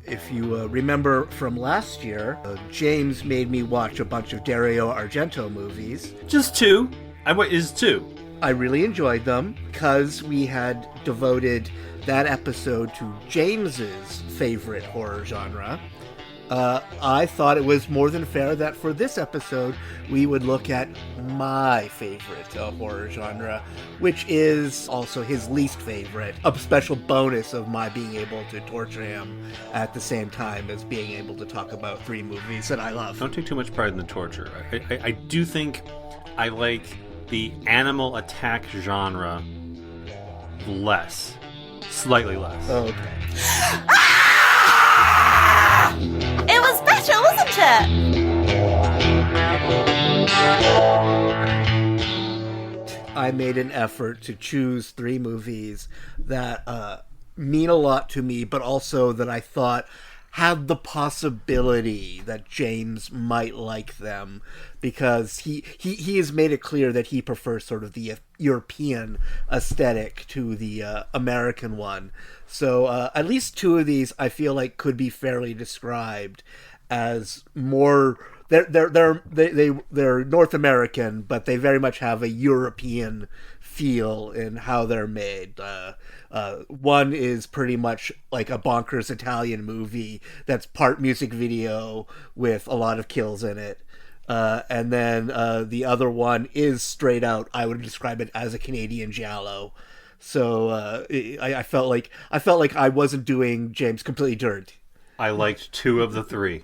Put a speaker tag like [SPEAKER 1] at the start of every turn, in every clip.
[SPEAKER 1] If you remember from last year, James made me watch a bunch of Dario Argento movies.
[SPEAKER 2] Just two. Is two.
[SPEAKER 1] I really enjoyed them because we had devoted that episode to James's favorite horror genre. I thought it was more than fair that for this episode we would look at my favorite horror genre, which is also his least favorite. A special bonus of my being able to torture him at the same time as being able to talk about 3 movies that I love.
[SPEAKER 2] Don't take too much pride in the torture. I do think I like the animal attack genre less. Slightly less.
[SPEAKER 1] Okay.
[SPEAKER 3] It was better, wasn't it?
[SPEAKER 1] I made an effort to choose 3 movies that mean a lot to me, but also that I thought had the possibility that James might like them, because he has made it clear that he prefers sort of the European aesthetic to the American one. So at least 2 of these I feel like could be fairly described as more they're North American, but they very much have a European feel in how they're made. One is pretty much like a bonkers Italian movie that's part music video with a lot of kills in it. And then the other one is straight out, I would describe it as a Canadian giallo. So I felt like I wasn't doing James completely dirt.
[SPEAKER 2] I liked 2 of the 3.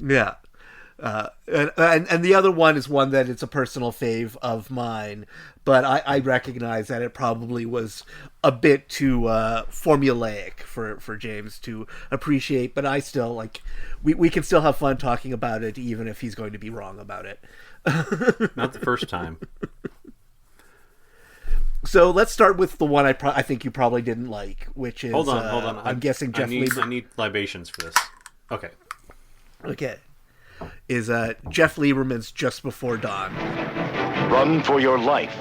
[SPEAKER 1] Yeah. And the other one is one that it's a personal fave of mine, but I recognize that it probably was a bit too formulaic for James to appreciate, but I still like we can still have fun talking about it even if he's going to be wrong about it.
[SPEAKER 2] Not the first time.
[SPEAKER 1] So let's start with the one I think you probably didn't like, which is
[SPEAKER 2] hold on.
[SPEAKER 1] I'm guessing Jeff Lieberman.
[SPEAKER 2] I need libations for this. Okay.
[SPEAKER 1] Is Jeff Lieberman's Just Before Dawn.
[SPEAKER 4] Run for your life.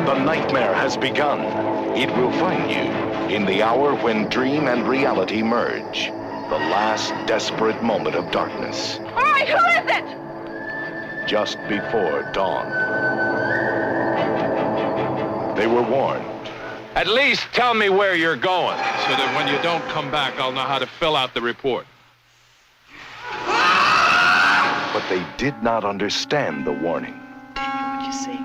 [SPEAKER 4] The nightmare has begun. It will find you in the hour when dream and reality merge. The last desperate moment of darkness.
[SPEAKER 3] All right, who is it?
[SPEAKER 4] Just before dawn. They were warned.
[SPEAKER 5] At least tell me where you're going, so that when you don't come back, I'll know how to fill out the report.
[SPEAKER 4] But they did not understand the warning.
[SPEAKER 3] What you see?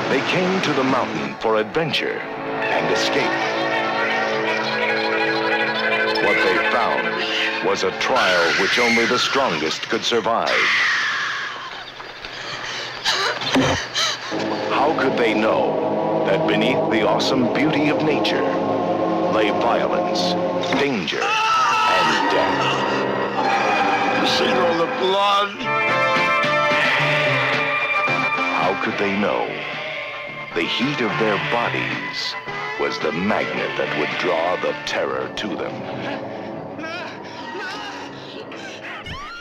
[SPEAKER 4] They came to the mountain for adventure and escape. What they found was a trial which only the strongest could survive. How could they know that beneath the awesome beauty of nature lay violence, danger, and death?
[SPEAKER 6] You see all the blood?
[SPEAKER 4] How could they know the heat of their bodies was the magnet that would draw the terror to them?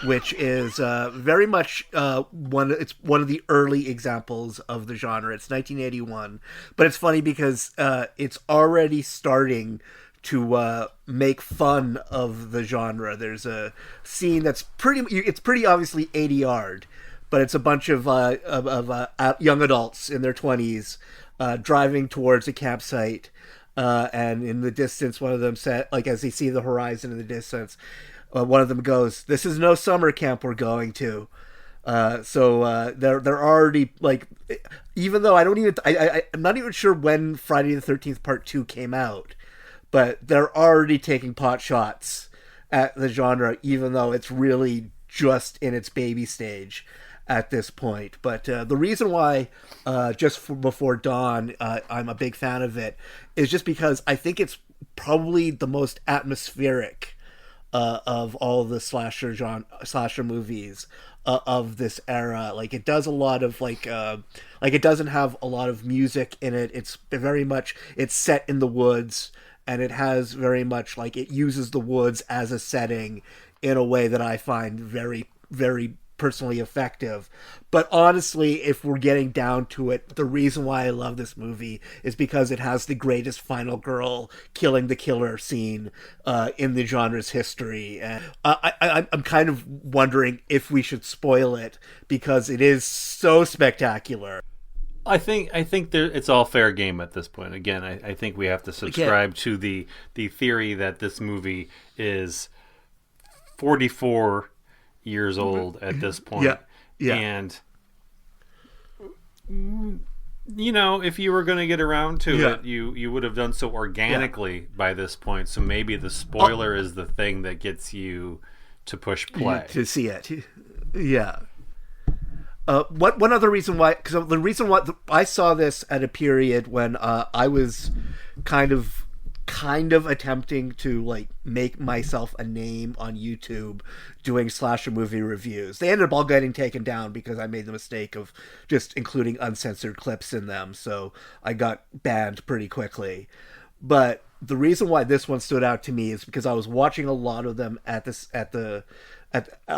[SPEAKER 1] Which is very much one of the early examples of the genre. It's 1981, but it's funny because it's already starting to make fun of the genre. There's a scene that's pretty obviously 80-yard, but it's a bunch of young adults in their 20s driving towards a campsite, and in the distance, one of them said, like as they see the horizon in the distance, one of them goes, "This is no summer camp we're going to." So they're already like, even though I'm not even sure when Friday the 13th Part 2 came out, but they're already taking pot shots at the genre, even though it's really just in its baby stage at this point. But the reason why Just Before Dawn I'm a big fan of it is just because I think it's probably the most atmospheric of all the slasher movies of this era. Like, it does a lot of like it doesn't have a lot of music in it. It's very much, it's set in the woods, and it has very much like, it uses the woods as a setting in a way that I find very, very personally effective. But honestly, if we're getting down to it, the reason why I love this movie is because it has the greatest final girl killing the killer scene in the genre's history. And I'm kind of wondering if we should spoil it because it is so spectacular.
[SPEAKER 2] I think it's all fair game at this point. Again, I think we have to subscribe to the theory that this movie is 44 years old at this point.
[SPEAKER 1] Yeah.
[SPEAKER 2] And if you were going to get around to it, you would have done so organically by this point. So maybe the spoiler is the thing that gets you to push play
[SPEAKER 1] to see it. Yeah. One other reason why, because the reason why I saw this at a period when I was kind of attempting to like make myself a name on YouTube doing slasher movie reviews. They ended up all getting taken down because I made the mistake of just including uncensored clips in them, so I got banned pretty quickly. But the reason why this one stood out to me is because I was watching a lot of them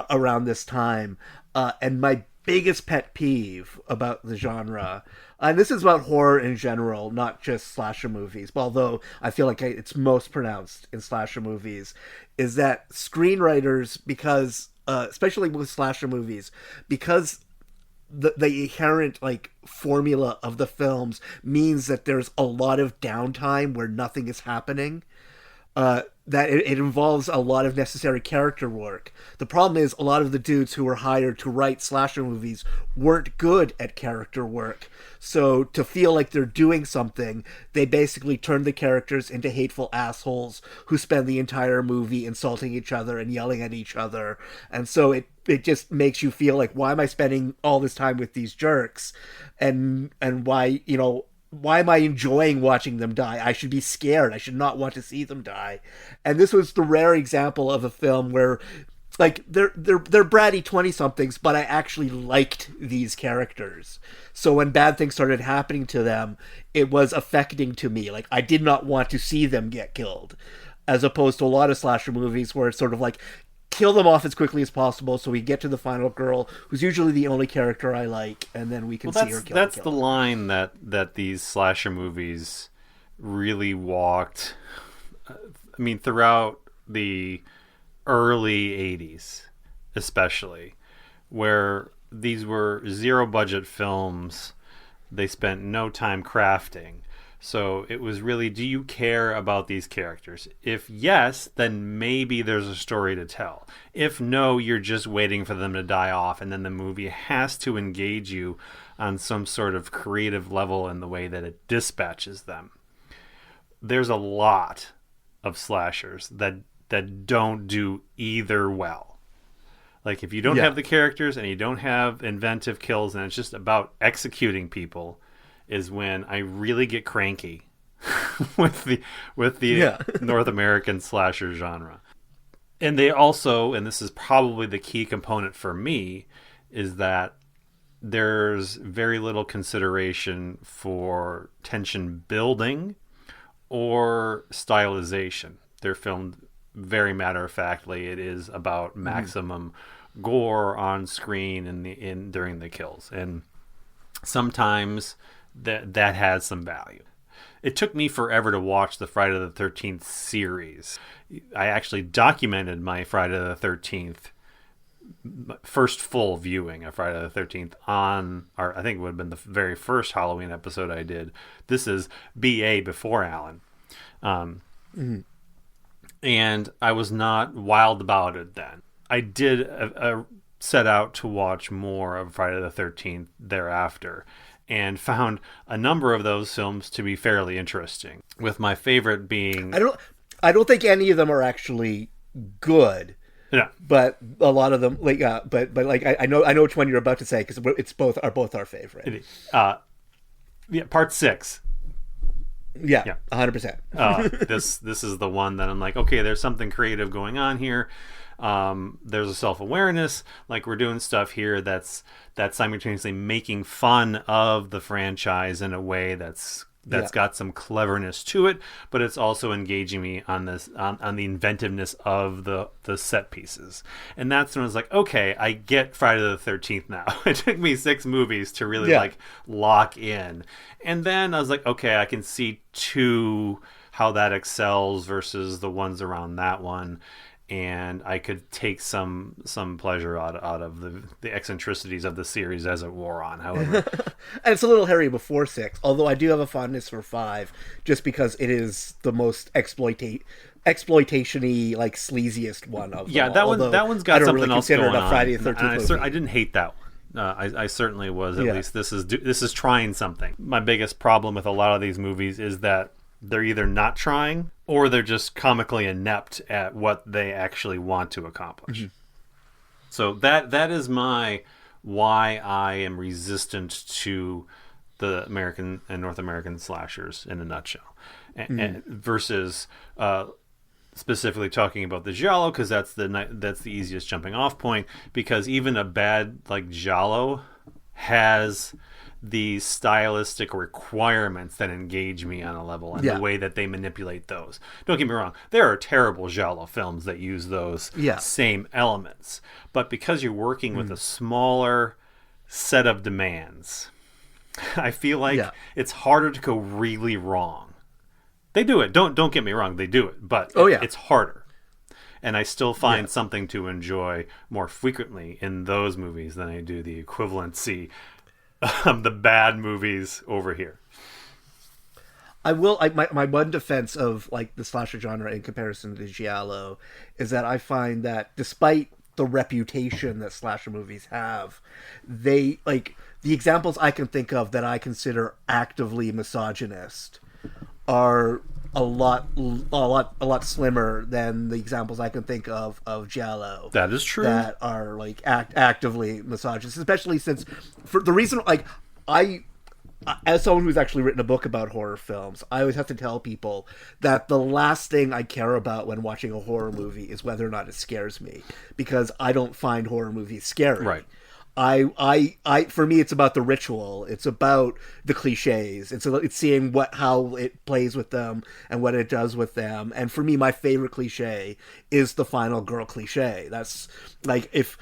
[SPEAKER 1] around this time, and my biggest pet peeve about the genre, and this is about horror in general, not just slasher movies, although I feel like it's most pronounced in slasher movies, is that screenwriters, because especially with slasher movies, because the inherent like formula of the films means that there's a lot of downtime where nothing is happening. That it involves a lot of necessary character work. The problem is a lot of the dudes who were hired to write slasher movies weren't good at character work. So to feel like they're doing something, they basically turn the characters into hateful assholes who spend the entire movie insulting each other and yelling at each other. And so it just makes you feel like, why am I spending all this time with these jerks? And why am I enjoying watching them die? I should be scared. I should not want to see them die. And this was the rare example of a film where, like, they're bratty 20-somethings, but I actually liked these characters. So when bad things started happening to them, it was affecting to me. Like, I did not want to see them get killed. As opposed to a lot of slasher movies where it's sort of like, kill them off as quickly as possible so we get to the final girl, who's usually the only character I like, and then we can see her kill.
[SPEAKER 2] That's the line that these slasher movies really walked. I mean, throughout the early 80s, especially, where these were zero budget films, they spent no time crafting. So it was really, do you care about these characters? If yes, then maybe there's a story to tell. If no, you're just waiting for them to die off, and then the movie has to engage you on some sort of creative level in the way that it dispatches them. There's a lot of slashers that don't do either well. Like, if you don't have the characters and you don't have inventive kills and it's just about executing people, is when I really get cranky with the North American slasher genre. And they also, and this is probably the key component for me, is that there's very little consideration for tension building or stylization. They're filmed very matter-of-factly. It is about maximum gore on screen during the kills. And sometimes that has some value. It took me forever to watch the Friday the 13th series. I actually documented my Friday the 13th first full viewing of Friday the 13th on I think it would have been the very first Halloween episode I did. This is BA before Allan. And I was not wild about it then. I did set out to watch more of Friday the 13th thereafter, and found a number of those films to be fairly interesting. With my favorite being,
[SPEAKER 1] I don't think any of them are actually good.
[SPEAKER 2] Yeah,
[SPEAKER 1] but a lot of them, like, but like I know which one you're about to say, because it's both our favorite.
[SPEAKER 2] Part 6.
[SPEAKER 1] Yeah, 100%.
[SPEAKER 2] This is the one that I'm like, okay, there's something creative going on here. There's a self-awareness, like we're doing stuff here that's simultaneously making fun of the franchise in a way that's that's got some cleverness to it, but it's also engaging me on this on the inventiveness of the set pieces. And that's when I was like, okay, I get Friday the 13th now. It took me 6 movies to really like lock in. And then I was like, okay, I can see 2 how that excels versus the ones around that one. And I could take some pleasure out of the eccentricities of the series as it wore on, however.
[SPEAKER 1] And it's a little hairy before 6, although I do have a fondness for 5, just because it is the most exploitation-y, like, sleaziest one of them.
[SPEAKER 2] Yeah, that one's got something else going on.
[SPEAKER 1] Friday the 13th movie.
[SPEAKER 2] I didn't hate that one. I certainly was. At least this is trying something. My biggest problem with a lot of these movies is that they're either not trying or they're just comically inept at what they actually want to accomplish. Mm-hmm. So that is why I am resistant to the American and North American slashers in a nutshell, and versus specifically talking about the giallo, because that's the easiest jumping off point, because even a bad like giallo has the stylistic requirements that engage me on a level, and the way that they manipulate those. Don't get me wrong, there are terrible giallo films that use those same elements, but because you're working with a smaller set of demands, I feel like it's harder to go really wrong. They do it, don't get me wrong, they do it, but it's harder. And I still find something to enjoy more frequently in those movies than I do the equivalency of the bad movies over here.
[SPEAKER 1] I will. My one defense of like the slasher genre in comparison to giallo is that I find that despite the reputation that slasher movies have, they like the examples I can think of that I consider actively misogynist are a lot slimmer than the examples I can think of giallo.
[SPEAKER 2] That is true.
[SPEAKER 1] That are like actively misogynist, especially since for the reason like I as someone who's actually written a book about horror films, I always have to tell people that the last thing I care about when watching a horror movie is whether or not it scares me, because I don't find horror movies scary.
[SPEAKER 2] Right.
[SPEAKER 1] I for me, it's about the ritual. It's about the cliches. It's seeing how it plays with them and what it does with them. And for me, my favorite cliche is the final girl cliche. That's if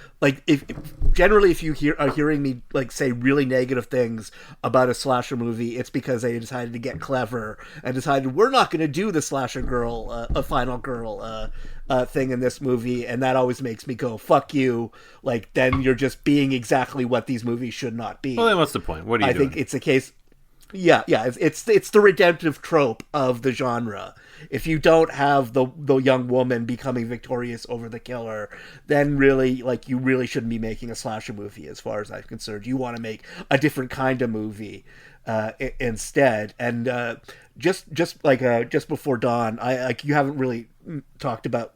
[SPEAKER 1] generally if you are hearing me like say really negative things about a slasher movie, it's because they decided to get clever and decided we're not going to do the slasher girl, a final girl thing in this movie, and that always makes me go fuck you. Like then you're just being exactly what these movies should not be.
[SPEAKER 2] Well, then what's the point? What are you doing?
[SPEAKER 1] I think it's a case. Yeah, it's the redemptive trope of the genre. If you don't have the young woman becoming victorious over the killer, then really you really shouldn't be making a slasher movie. As far as I'm concerned, you want to make a different kind of movie instead. And just before dawn, you haven't really talked about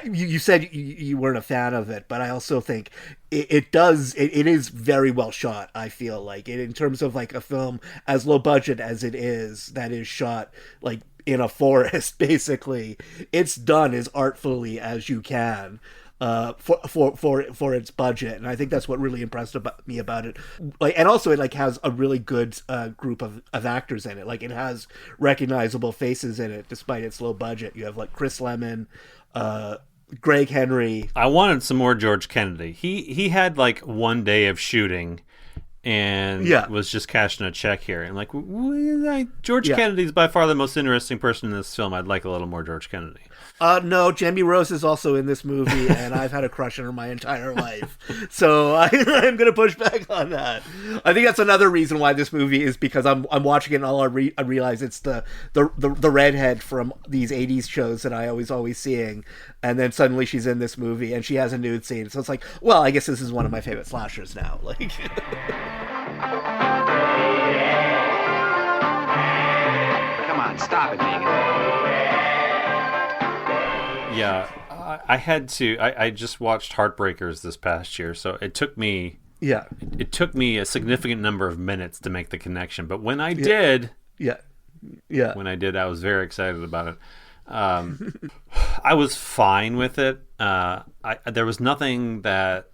[SPEAKER 1] you said you weren't a fan of it, but I also think it is very well shot. I feel like it, in terms of like a film as low budget as it is, that is shot like in a forest basically. It's done as artfully as you can for its budget, and I think that's what really impressed me about it. And also it has a really good group of actors in it. Like it has recognizable faces in it despite its low budget. You have like Chris Lemmon, Greg Henry.
[SPEAKER 2] I wanted some more George Kennedy. He had like one day of shooting and was just cashing a check here. And like George Kennedy's by far the most interesting person in this film. I'd like a little more George Kennedy.
[SPEAKER 1] No, Jamie Rose is also in this movie, and I've had a crush on her my entire life. So I'm going to push back on that. I think that's another reason why this movie is because I'm watching it and all I realize it's the redhead from these 80s shows that I was always seeing, and then suddenly she's in this movie and she has a nude scene. So it's like, well, I guess this is one of my favorite slashers now. Like.
[SPEAKER 7] Come on, stop it, Megan.
[SPEAKER 2] Yeah, I had to. I just watched Heartbreakers this past year, so it took me. Yeah. It took me a significant number of minutes to make the connection, but when I did. When I did, I was very excited about it. I was fine with it. There was nothing that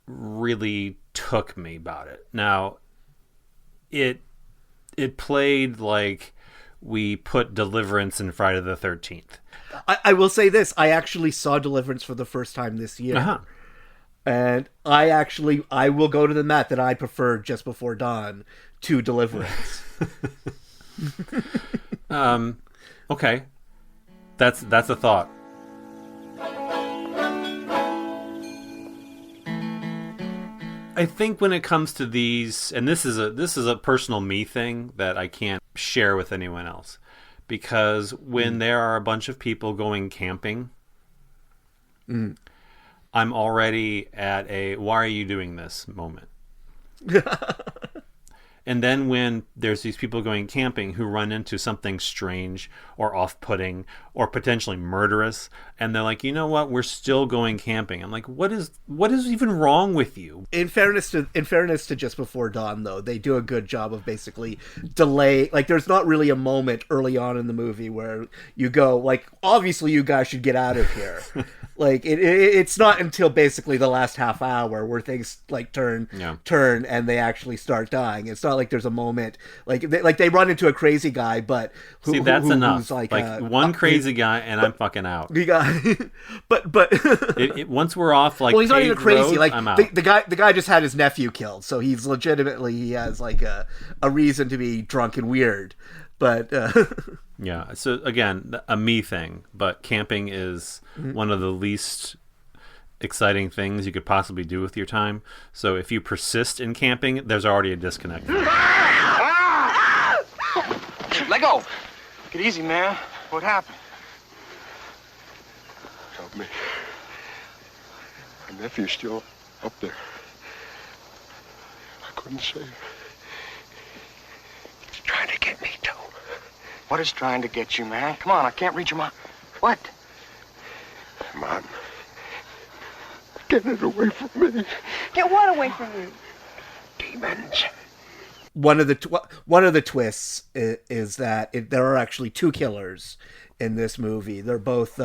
[SPEAKER 2] really took me about it. Now, it it played like we put Deliverance in Friday the 13th.
[SPEAKER 1] I will say this. I actually saw Deliverance for the first time this year.
[SPEAKER 2] Uh-huh.
[SPEAKER 1] And I will go to the mat that I prefer Just Before Dawn to Deliverance.
[SPEAKER 2] Okay. That's a thought. I think when it comes to these, and this is a personal me thing that I can't share with anyone else, because when there are a bunch of people going camping, I'm already at a "why are you doing this" moment. And then when there's these people going camping who run into something strange or off-putting or potentially murderous, and they're like, you know what, we're still going camping. I'm like, what is even wrong with you?
[SPEAKER 1] In fairness to Just Before Dawn, though, they do a good job of basically delay. Like, there's not really a moment early on in the movie where you go, like, obviously you guys should get out of here. Like, it's not until basically the last half hour where things like turn and they actually start dying. It's not like there's a moment like they run into a crazy guy, but
[SPEAKER 2] that's enough.
[SPEAKER 1] Who's like
[SPEAKER 2] one crazy guy and I'm fucking out.
[SPEAKER 1] But
[SPEAKER 2] once we're off, like,
[SPEAKER 1] well, he's not even crazy.
[SPEAKER 2] Road,
[SPEAKER 1] like
[SPEAKER 2] I'm out.
[SPEAKER 1] the guy just had his nephew killed, so he has like a reason to be drunk and weird. But
[SPEAKER 2] yeah, so again, a me thing, but camping is one of the least exciting things you could possibly do with your time. So if you persist in camping, there's already a disconnect.
[SPEAKER 7] Let go. Get easy, man. What happened?
[SPEAKER 6] Help me. My nephew's still up there. I couldn't save him. He's trying to get me, too.
[SPEAKER 7] What is trying to get you, man? Come on, I can't reach him out. What?
[SPEAKER 6] Mom. Get it away from me.
[SPEAKER 3] Get what away from you?
[SPEAKER 6] Demons.
[SPEAKER 1] One of the twists is that there are actually two killers in this movie. They're both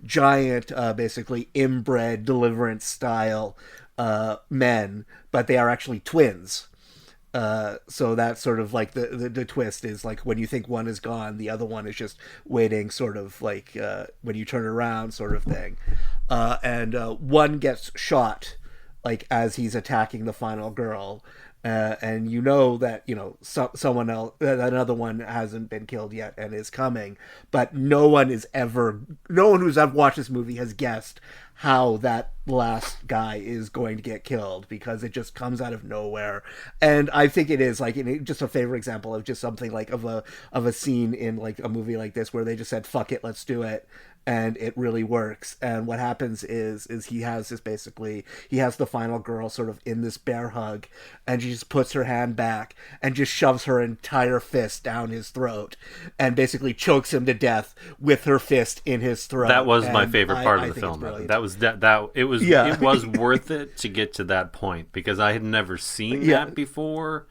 [SPEAKER 1] giant, basically inbred Deliverance style men, but they are actually twins. So that's sort of like the twist is like when you think one is gone, the other one is just waiting, sort of like when you turn around, sort of thing. And one gets shot like as he's attacking the final girl. And you know that someone else, another one hasn't been killed yet and is coming, but no one who's ever watched this movie has guessed how that last guy is going to get killed, because it just comes out of nowhere. And I think it is like just a favorite example of just something like of a scene in like a movie like this where they just said, fuck it, let's do it. And it really works. And what happens is he has the final girl sort of in this bear hug, and she just puts her hand back and just shoves her entire fist down his throat and basically chokes him to death with her fist in his throat.
[SPEAKER 2] That was my
[SPEAKER 1] And
[SPEAKER 2] favorite part
[SPEAKER 1] I
[SPEAKER 2] of the
[SPEAKER 1] think it's
[SPEAKER 2] film.
[SPEAKER 1] brilliant.
[SPEAKER 2] It was worth it to get to that point, because I had never seen that before.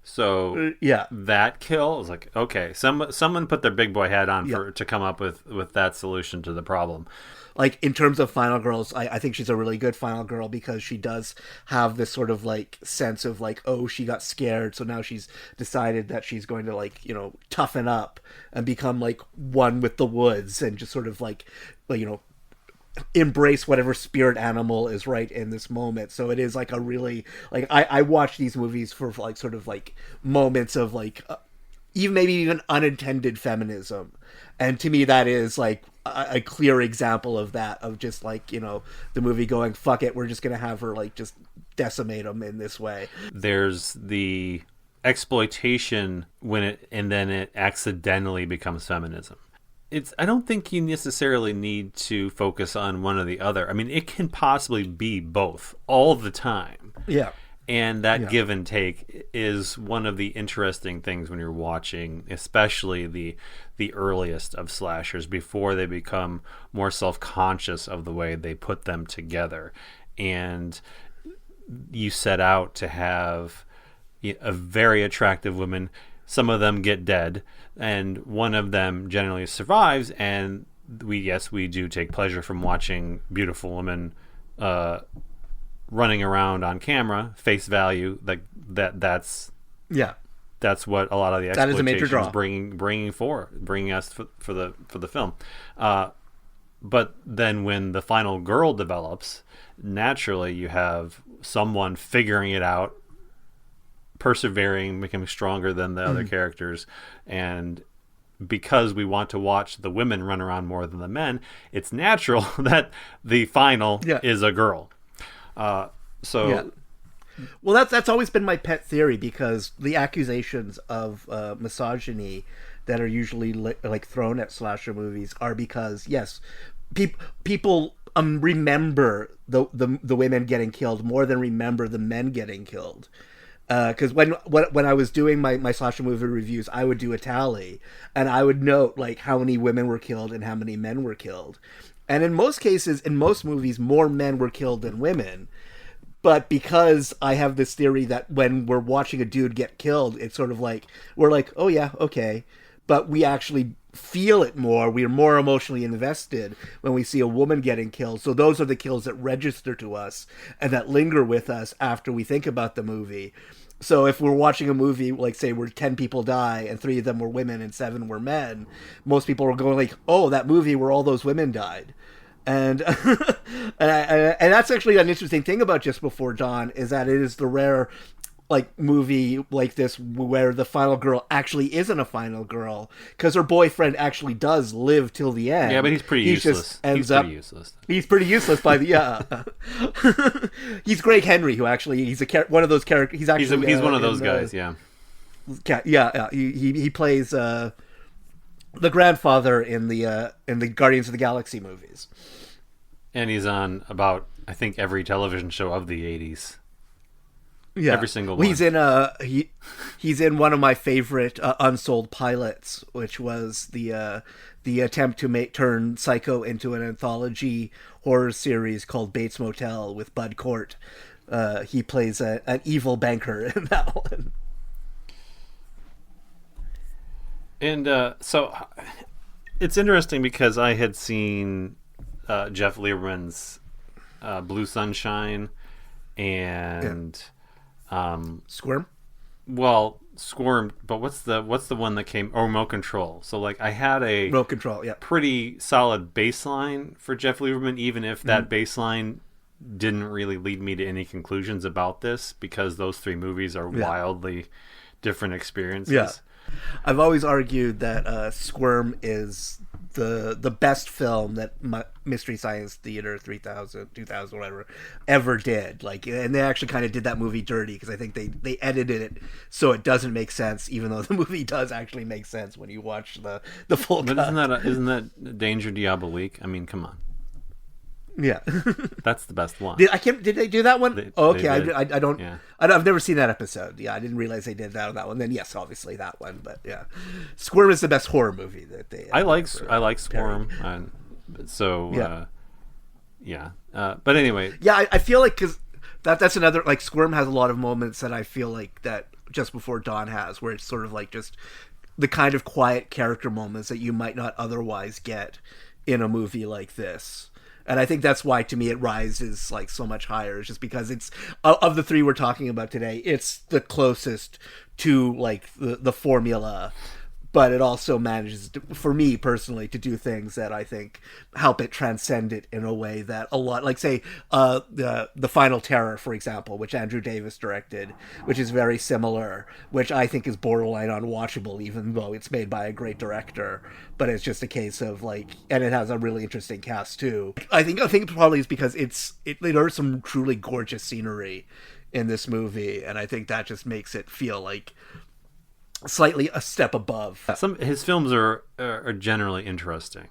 [SPEAKER 2] So that kill was like, okay, someone put their big boy hat on to come up with that solution to the problem.
[SPEAKER 1] Like, in terms of final girls, I think she's a really good final girl, because she does have this sort of like sense of like, oh, she got scared, so now she's decided that she's going to like, toughen up and become like one with the woods, and just sort of like embrace whatever spirit animal is right in this moment. So it is like a really like I watch these movies for like sort of like moments of like even unintended feminism, and to me that is like a clear example of that, of just like the movie going, fuck it, we're just gonna have her like just decimate them in this way.
[SPEAKER 2] There's the exploitation and then it accidentally becomes feminism. I don't think you necessarily need to focus on one or the other. I mean, it can possibly be both all the time.
[SPEAKER 1] Yeah.
[SPEAKER 2] And that give and take is one of the interesting things when you're watching, especially the earliest of slashers, before they become more self-conscious of the way they put them together. And you set out to have a very attractive woman. Some of them get dead, and one of them generally survives, and we do take pleasure from watching beautiful women running around on camera, face value, like that's that's what a lot of the
[SPEAKER 1] That is a major
[SPEAKER 2] exploitation is
[SPEAKER 1] draw.
[SPEAKER 2] bringing us for the film. But then when the final girl develops, naturally you have someone figuring it out, persevering, becoming stronger than the other characters, and because we want to watch the women run around more than the men, it's natural that the final is a girl.
[SPEAKER 1] Well, that's always been my pet theory, because the accusations of misogyny that are usually like thrown at slasher movies are because people remember the women getting killed more than remember the men getting killed. Because when I was doing my slasher movie reviews, I would do a tally, and I would note like how many women were killed and how many men were killed, and in most cases, in most movies, more men were killed than women. But because I have this theory that when we're watching a dude get killed, it's sort of like we're like, oh yeah, okay, but we actually feel it more. We are more emotionally invested when we see a woman getting killed. So those are the kills that register to us and that linger with us after we think about the movie. So if we're watching a movie, like say where 10 people die and 3 of them were women and 7 were men, most people are going like, oh, that movie where all those women died. And and that's actually an interesting thing about Just Before Dawn, is that it is the rare like movie like this where the final girl actually isn't a final girl, because her boyfriend actually does live till the end.
[SPEAKER 2] Yeah, but he's pretty useless. He's
[SPEAKER 1] pretty useless by the he's Greg Henry, who actually he's one of those characters. He's actually
[SPEAKER 2] he's one of those guys. Yeah.
[SPEAKER 1] He plays the grandfather in the Guardians of the Galaxy movies.
[SPEAKER 2] And he's on about, I think, every television show of the 80s.
[SPEAKER 1] Yeah,
[SPEAKER 2] every single one.
[SPEAKER 1] He's in one of my favorite unsold pilots, which was the attempt to turn Psycho into an anthology horror series called Bates Motel with Bud Cort. He plays an evil banker in that one.
[SPEAKER 2] And so it's interesting because I had seen Jeff Lieberman's Blue Sunshine and
[SPEAKER 1] Squirm.
[SPEAKER 2] Well, Squirm, but what's the one that came? Oh, Remote Control. So like I had a
[SPEAKER 1] Remote Control, yeah,
[SPEAKER 2] pretty solid baseline for Jeff Lieberman, even if that baseline didn't really lead me to any conclusions about this, because those 3 movies are wildly different experiences.
[SPEAKER 1] Yeah. I've always argued that Squirm is the best film that Mystery Science Theater 3000, 2000, whatever, ever did. Like, and they actually kind of did that movie dirty, because I think they edited it so it doesn't make sense, even though the movie does actually make sense when you watch the full cut.
[SPEAKER 2] But isn't that Danger Diabolique? I mean, come on.
[SPEAKER 1] Yeah,
[SPEAKER 2] that's the best one.
[SPEAKER 1] Did they do that one? Okay, I don't.
[SPEAKER 2] Yeah.
[SPEAKER 1] I've never seen that episode. Yeah, I didn't realize they did that on that one. Then yes, obviously that one. But yeah, Squirm is the best horror movie that they.
[SPEAKER 2] I like Squirm. But anyway.
[SPEAKER 1] Yeah, I feel like because that's another, like, Squirm has a lot of moments that I feel like that Just Before Dawn has, where it's sort of like just the kind of quiet character moments that you might not otherwise get in a movie like this. And I think that's why, to me, it rises like so much higher. It's just because it's, of the 3 we're talking about today, it's the closest to like the formula, but it also manages to, for me personally, to do things that I think help it transcend it in a way that a lot, like say the Final Terror, for example, which Andrew Davis directed, which is very similar, which I think is borderline unwatchable, even though it's made by a great director. But it's just a case of like, and it has a really interesting cast too. I think probably is because there's some truly gorgeous scenery in this movie, and I think that just makes it feel like slightly a step above.
[SPEAKER 2] His films are generally interesting.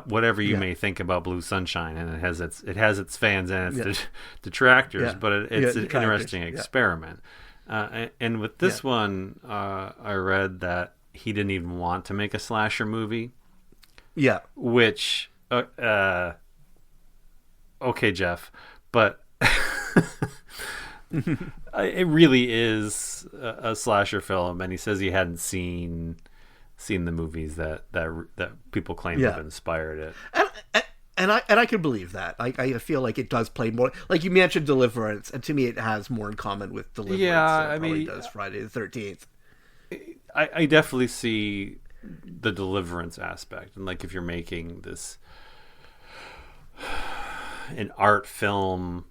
[SPEAKER 2] Whatever you may think about Blue Sunshine, and it has its fans and its detractors, but it's an interesting experiment. And with this one, I read that he didn't even want to make a slasher movie.
[SPEAKER 1] Yeah.
[SPEAKER 2] Which, okay, Jeff, but it really is a slasher film, and he says he hadn't seen the movies that people claim have inspired it.
[SPEAKER 1] And I can believe that. I feel like it does play more, like you mentioned, Deliverance, and to me it has more in common with Deliverance than it probably does Friday the 13th.
[SPEAKER 2] I definitely see the deliverance aspect, and like if you're making this an art film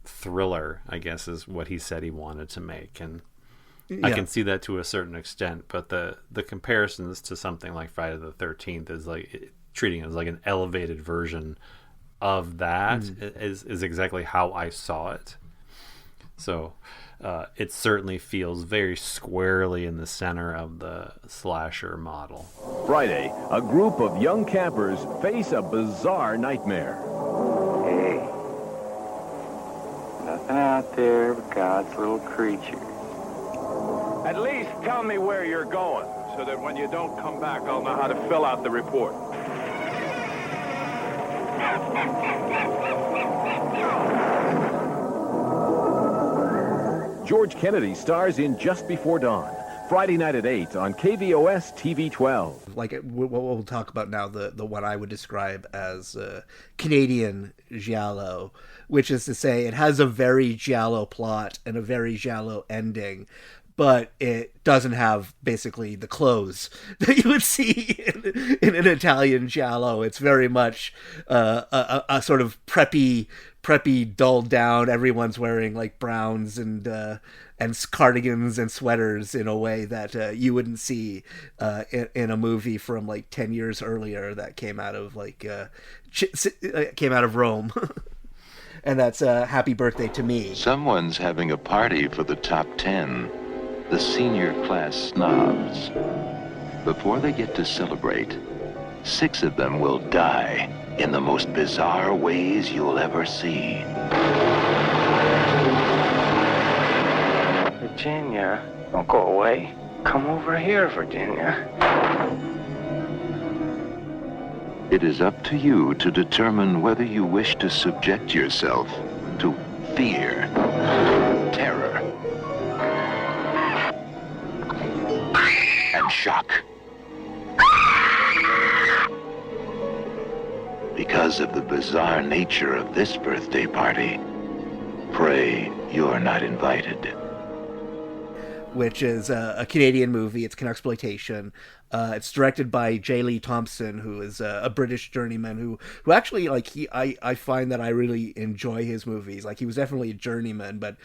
[SPEAKER 2] thriller, I guess is what he said he wanted to make, and I can see that to a certain extent. But the comparisons to something like Friday the 13th is like treating it as like an elevated version of that is exactly how I saw it. So it certainly feels very squarely in the center of the slasher model.
[SPEAKER 8] Friday, a group of young campers face a bizarre nightmare.
[SPEAKER 7] Hey, nothing out there but God's little creature.
[SPEAKER 5] At least tell me where you're going, so that when you don't come back, I'll know how to fill out the report.
[SPEAKER 8] George Kennedy stars in Just Before Dawn, Friday night at 8 on KVOS TV 12.
[SPEAKER 1] Like what we'll talk about now, the what I would describe as Canadian giallo, which is to say it has a very giallo plot and a very giallo ending, but it doesn't have basically the clothes that you would see in an Italian giallo. It's very much a sort of preppy, dulled down. Everyone's wearing like browns and cardigans and sweaters in a way that you wouldn't see in a movie from like 10 years earlier that came out of Rome. And that's Happy Birthday to Me.
[SPEAKER 4] Someone's having a party for the top 10, the senior class snobs. Before they get to celebrate, 6 of them will die in the most bizarre ways you'll ever see.
[SPEAKER 7] Virginia, don't go away. Come over here, Virginia.
[SPEAKER 4] It is up to you to determine whether you wish to subject yourself to fear, terror, and shock. Because of the bizarre nature of this birthday party, pray you're not invited.
[SPEAKER 1] Which is a Canadian movie. It's Canexploitation. It's directed by J. Lee Thompson, who is a British journeyman who actually, like, I find that I really enjoy his movies. Like, he was definitely a journeyman, but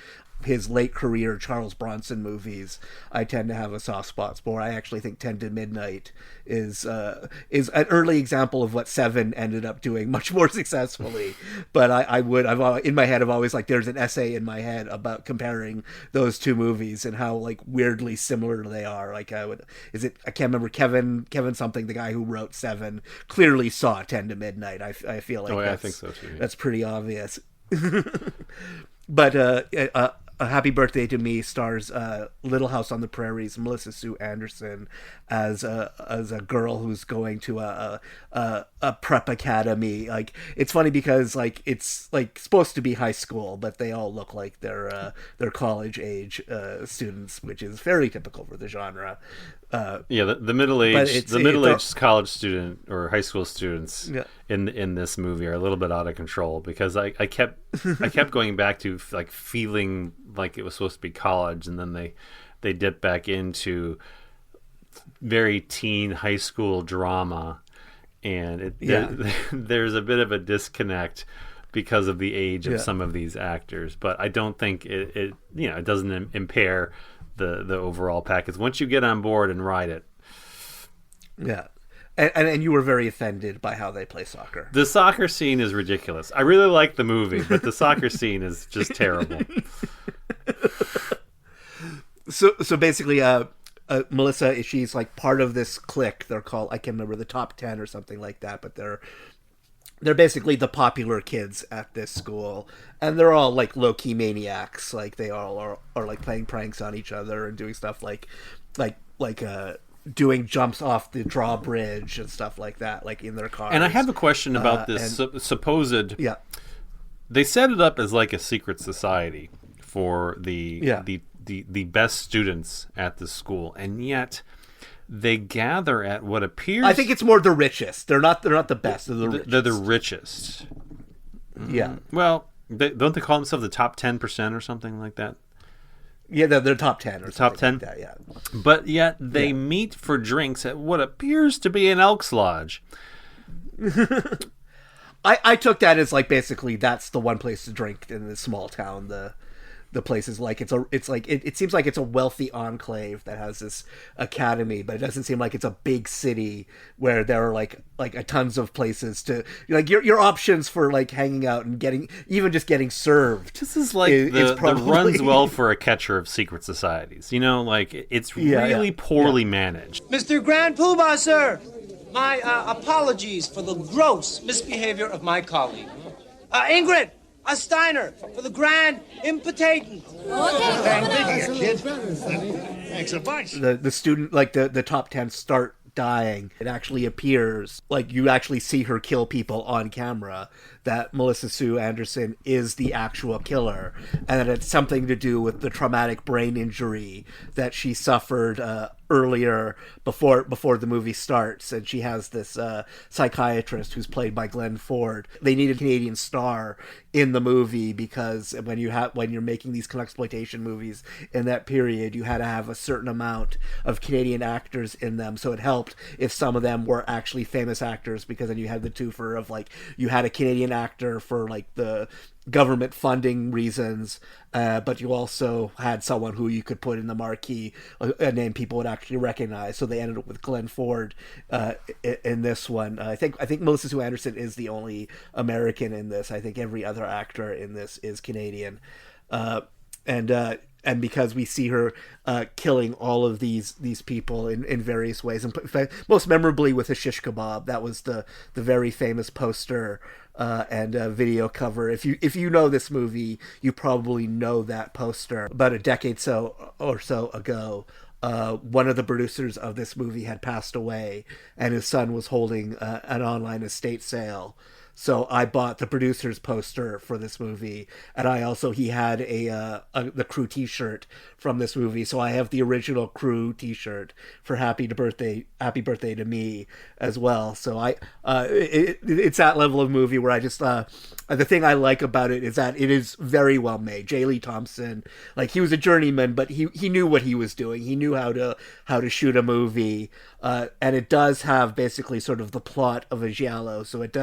[SPEAKER 1] his late career Charles Bronson movies I tend to have a soft spot for. I actually think 10 to Midnight is an early example of what Seven ended up doing much more successfully. But I've in my head I've always, like, there's an essay in my head about comparing those two movies and how, like, weirdly similar they are. Like, I can't remember, Kevin something, the guy who wrote Seven, clearly saw 10 to Midnight. I feel like
[SPEAKER 2] I think so too. Yeah.
[SPEAKER 1] That's pretty obvious. But Happy Birthday to Me stars Little House on the Prairie's Melissa Sue Anderson as a girl who's going to a prep academy. Like, it's funny because, like, it's like supposed to be high school, but they all look like they're college age students, which is very typical for the genre.
[SPEAKER 2] The middle-aged college student or high school students in this movie are a little bit out of control, because I kept going back to, like, feeling like it was supposed to be college, and then they dip back into very teen high school drama, and there's a bit of a disconnect because of the age of some of these actors. But I don't think it doesn't impair the overall package once you get on board and ride it.
[SPEAKER 1] Yeah. And you were very offended by how they play soccer.
[SPEAKER 2] The soccer scene is ridiculous. I really like the movie, but the soccer scene is just terrible.
[SPEAKER 1] So basically, Melissa, she's like part of this clique. They're called, I can't remember, the top 10 or something like that, but they're basically the popular kids at this school, and they're all, like, low-key maniacs. Like, they all are like playing pranks on each other and doing stuff like doing jumps off the drawbridge and stuff like that, like, in their cars.
[SPEAKER 2] And I have a question about this supposed. Yeah, they set it up as like a secret society for the best students at the school, and yet they gather at what appears.
[SPEAKER 1] I think it's more the richest. They're not the best. They're the richest.
[SPEAKER 2] They're the richest.
[SPEAKER 1] Yeah.
[SPEAKER 2] Well, don't they call themselves the top 10% or something like that?
[SPEAKER 1] Yeah, they're top 10 or
[SPEAKER 2] top
[SPEAKER 1] something
[SPEAKER 2] 10?
[SPEAKER 1] like that, yeah.
[SPEAKER 2] But yet they meet for drinks at what appears to be an Elks Lodge.
[SPEAKER 1] I took that as like basically that's the one place to drink in this small town. The place is like it seems like it's a wealthy enclave that has this academy, but it doesn't seem like it's a big city where there are like a tons of places to like your options for like hanging out and getting served.
[SPEAKER 2] This is like the runs well for a catcher of secret societies. You know, like it's really poorly managed.
[SPEAKER 9] Mr. Grand Poobah, sir, my apologies for the gross misbehavior of my colleague. Ingrid, a Steiner for the grand impotatant.
[SPEAKER 6] Thanks a bunch.
[SPEAKER 1] The student, like the top 10 start dying. It actually appears like you actually see her kill people on camera, that Melissa Sue Anderson is the actual killer, and that it's something to do with the traumatic brain injury that she suffered earlier before the movie starts. And she has this psychiatrist who's played by Glenn Ford. They need a Canadian star in the movie because when you're making these exploitation movies in that period, you had to have a certain amount of Canadian actors in them. So it helped if some of them were actually famous actors, because then you had the twofer of like you had a Canadian actor for like the government funding reasons, but you also had someone who you could put in the marquee, a name people would actually recognize. So they ended up with Glenn Ford in this one. I think Melissa Sue Anderson is the only American in this. I think every other actor in this is Canadian, and because we see her killing all of these people in various ways, and in fact, most memorably with a shish kebab. That was the very famous poster and video cover. If you know this movie, you probably know that poster. About a decade or so ago, one of the producers of this movie had passed away, and his son was holding an online estate sale. So I bought the producer's poster for this movie, and he had the crew T-shirt from this movie. So I have the original crew T-shirt for Happy Birthday to Me as well. So it's that level of movie where I just the thing I like about it is that it is very well made. J. Lee Thompson, like, he was a journeyman, but he knew what he was doing. He knew how to shoot a movie, and it does have basically sort of the plot of a giallo. So it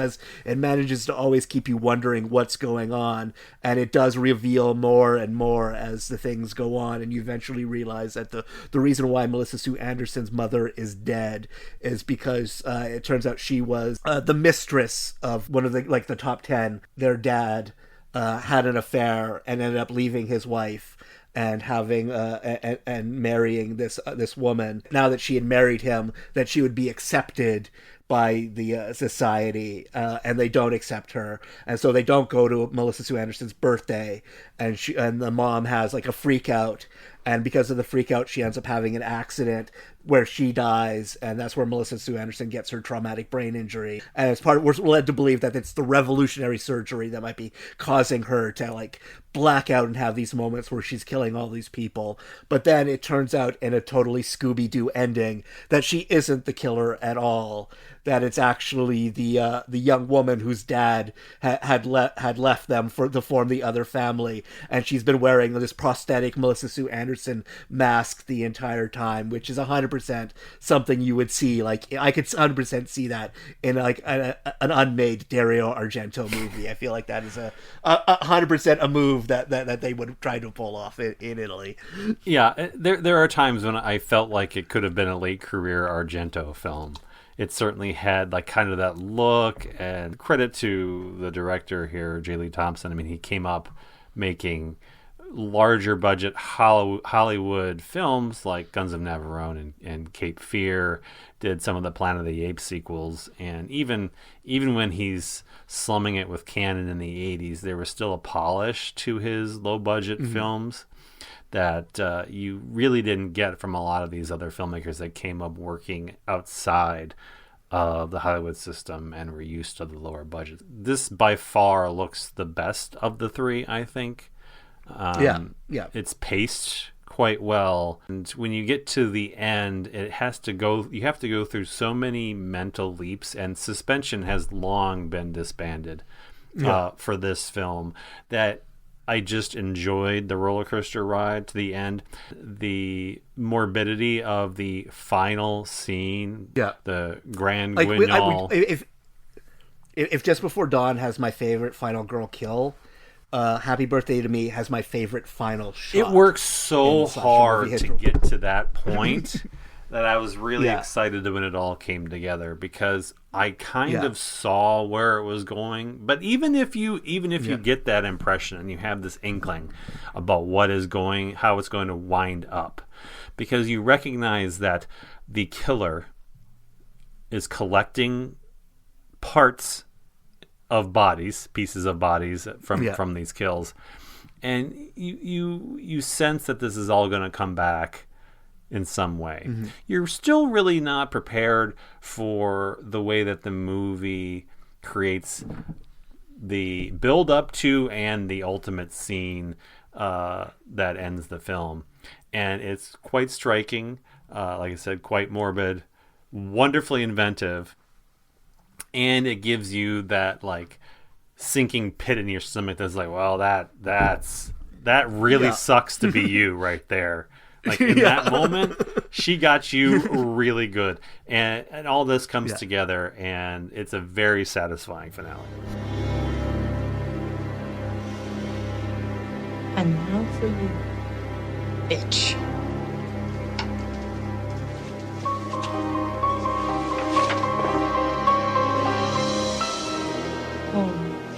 [SPEAKER 1] manages to always keep you wondering what's going on, and it does reveal more and more as the things go on, and you eventually realize that the reason why Melissa Sue Anderson's mother is dead is because it turns out she was the mistress of one of the top 10. Their dad had an affair and ended up leaving his wife and having and marrying this woman. Now that she had married him, that she would be accepted by the society, and they don't accept her, and so they don't go to Melissa Sue Anderson's birthday, and the mom has like a freak out, and because of the freak out, she ends up having an accident where she dies, and that's where Melissa Sue Anderson gets her traumatic brain injury. And as part of, we're led to believe that it's the revolutionary surgery that might be causing her to like black out and have these moments where she's killing all these people. But then it turns out in a totally Scooby-Doo ending that she isn't the killer at all, that it's actually the young woman whose dad had left them to form the other family, and she's been wearing this prosthetic Melissa Sue Anderson mask the entire time, which is 100% something you would see. Like, I could 100% see that in like an unmade Dario Argento movie. I feel like that is a 100% a move that they would try to pull off in Italy.
[SPEAKER 2] Yeah, there are times when I felt like it could have been a late career Argento film. It certainly had like kind of that look, and credit to the director here, J. Lee Thompson. I mean, he came up making larger budget Hollywood films like Guns of Navarone and Cape Fear, did some of the Planet of the Apes sequels, and even when he's slumming it with Cannon in the 80s, there was still a polish to his low budget films that you really didn't get from a lot of these other filmmakers that came up working outside of the Hollywood system and were used to the lower budget. This by far looks the best of the three, I think. Yeah. It's paced quite well, and when you get to the end, you have to go through so many mental leaps, and Suspension has long been disbanded for this film, that I just enjoyed the roller coaster ride to the end. The morbidity of the final scene, the grand guignol.
[SPEAKER 1] If Just Before Dawn has my favorite final girl kill, Happy Birthday to Me has my favorite final shot.
[SPEAKER 2] It works so hard to get to that point that I was really excited when it all came together, because I kind of saw where it was going. But even if you get that impression and you have this inkling about how it's going to wind up, because you recognize that the killer is collecting parts of bodies, pieces of bodies from these kills, and you sense that this is all going to come back in some way. Mm-hmm. You're still really not prepared for the way that the movie creates the build up to and the ultimate scene that ends the film, and it's quite striking. Like I said, quite morbid, wonderfully inventive. And it gives you that like sinking pit in your stomach that's like, well, that really sucks to be you right there. Like in that moment, she got you really good. And all this comes together, and it's a very satisfying finale.
[SPEAKER 10] And now for you, bitch.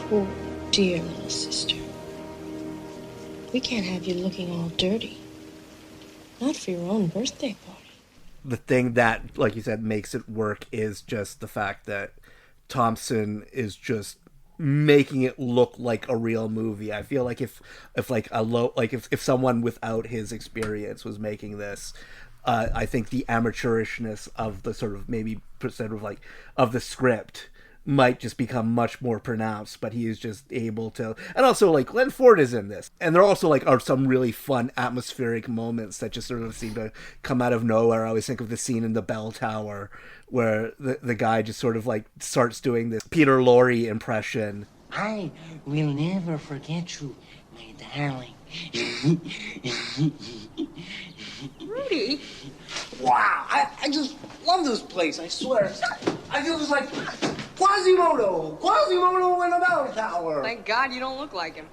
[SPEAKER 10] Oh, dear little sister. We can't have you looking all dirty. Not for your own birthday party.
[SPEAKER 1] The thing that, like you said, makes it work is just the fact that Thompson is just making it look like a real movie. I feel like if someone without his experience was making this, I think the amateurishness of the sort of maybe percent of like of the script might just become much more pronounced, but he is just able to. And also, like, Glenn Ford is in this, and there also like are some really fun atmospheric moments that just sort of seem to come out of nowhere. I always think of the scene in the bell tower where the guy just sort of like starts doing this Peter Lorre impression.
[SPEAKER 11] I will never forget you, my darling.
[SPEAKER 9] Rudy? Wow, I just love this place, I swear. I feel just like Quasimodo in a bell tower.
[SPEAKER 3] Thank God you don't look like him.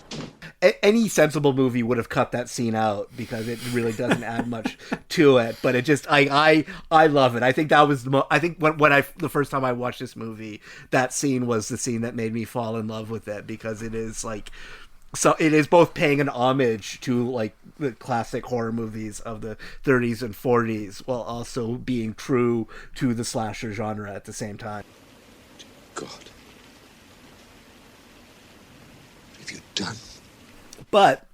[SPEAKER 1] Any sensible movie would have cut that scene out because it really doesn't add much to it. But it just, I love it. I think that was I think the first time I watched this movie, that scene was the scene that made me fall in love with it, because it is like, so it is both paying an homage to like the classic horror movies of the 30s and 40s while also being true to the slasher genre at the same time.
[SPEAKER 6] God. What have you done?
[SPEAKER 1] But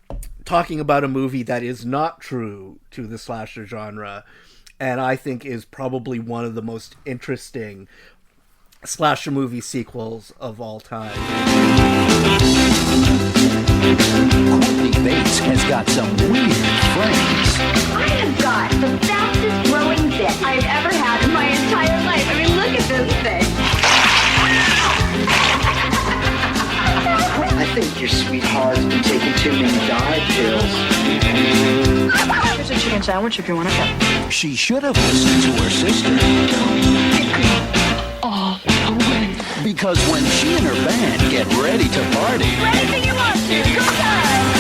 [SPEAKER 1] talking about a movie that is not true to the slasher genre, and I think is probably one of the most interesting slasher movie sequels of all time.
[SPEAKER 12] Courtney Bates has got some weird friends.
[SPEAKER 13] I have got the fastest growing dick I've ever had in my entire life. I mean, look at this thing.
[SPEAKER 14] I think your sweetheart's been taking too many diet pills.
[SPEAKER 10] Here's a chicken sandwich if you want it.
[SPEAKER 12] She should have listened to her sister.
[SPEAKER 10] All away.
[SPEAKER 12] Because when she and her band get ready to party...
[SPEAKER 13] Anything you want to, go time!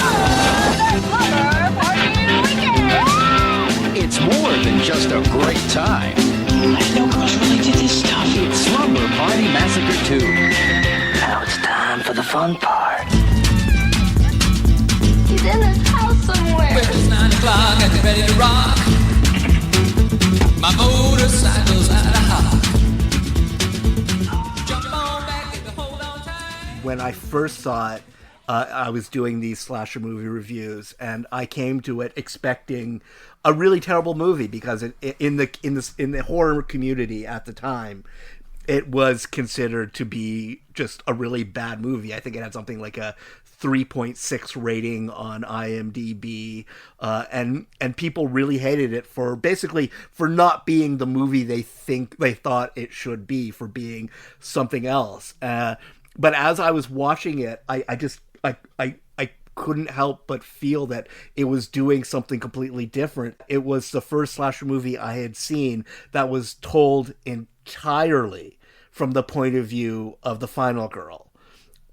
[SPEAKER 13] Slumber Party Weekend!
[SPEAKER 12] It's more than just a great time.
[SPEAKER 10] I know girls really did this stuff.
[SPEAKER 12] It's Slumber Party Massacre 2.
[SPEAKER 14] Now it's time for the fun part.
[SPEAKER 13] He's in this house somewhere.
[SPEAKER 15] Well, it's 9 o'clock and they're ready to rock. My motorcycle's out of hock. Jump on back and hold on tight.
[SPEAKER 1] When I first saw it, I was doing these slasher movie reviews, and I came to it expecting a really terrible movie because in the horror community at the time, it was considered to be just a really bad movie. I think it had something like a 3.6 rating on IMDb, and people really hated it for not being the movie they thought it should be, for being something else. But as I was watching it, I couldn't help but feel that it was doing something completely different. It was the first slasher movie I had seen that was told entirely from the point of view of the final girl.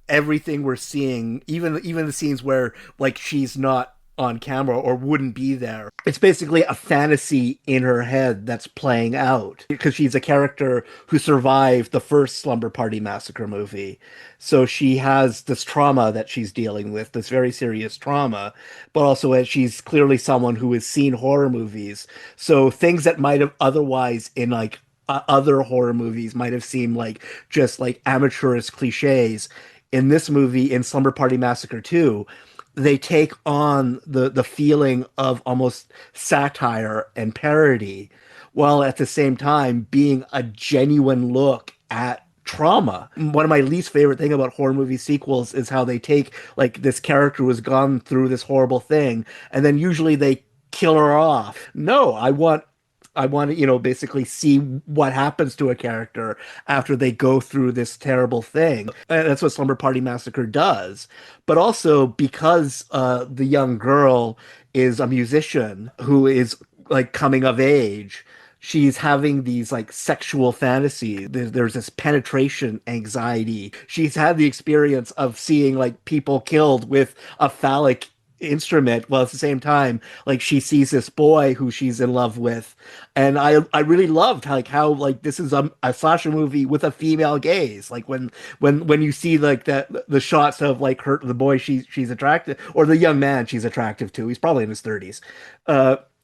[SPEAKER 1] Everything we're seeing, even the scenes where like she's not on camera or wouldn't be there, it's basically a fantasy in her head that's playing out, because she's a character who survived the first Slumber Party Massacre movie. So she has this trauma that she's dealing with, this very serious trauma, but also as she's clearly someone who has seen horror movies. So things that might have otherwise in like other horror movies might have seemed like just like amateurish cliches, in this movie, in Slumber Party Massacre 2, they take on the feeling of almost satire and parody, while at the same time being a genuine look at trauma. One of my least favorite thing about horror movie sequels is how they take like this character who has gone through this horrible thing, and then usually they kill her off. No, I want to, basically see what happens to a character after they go through this terrible thing. And that's what Slumber Party Massacre does. But also because the young girl is a musician who is like coming of age, she's having these like sexual fantasies. There's this penetration anxiety. She's had the experience of seeing like people killed with a phallic instrument, while at the same time like she sees this boy who she's in love with. And I really loved how like this is a slasher movie with a female gaze. Like when you see like the shots of like the boy she's attracted, or the young man she's attractive to, he's probably in his 30s,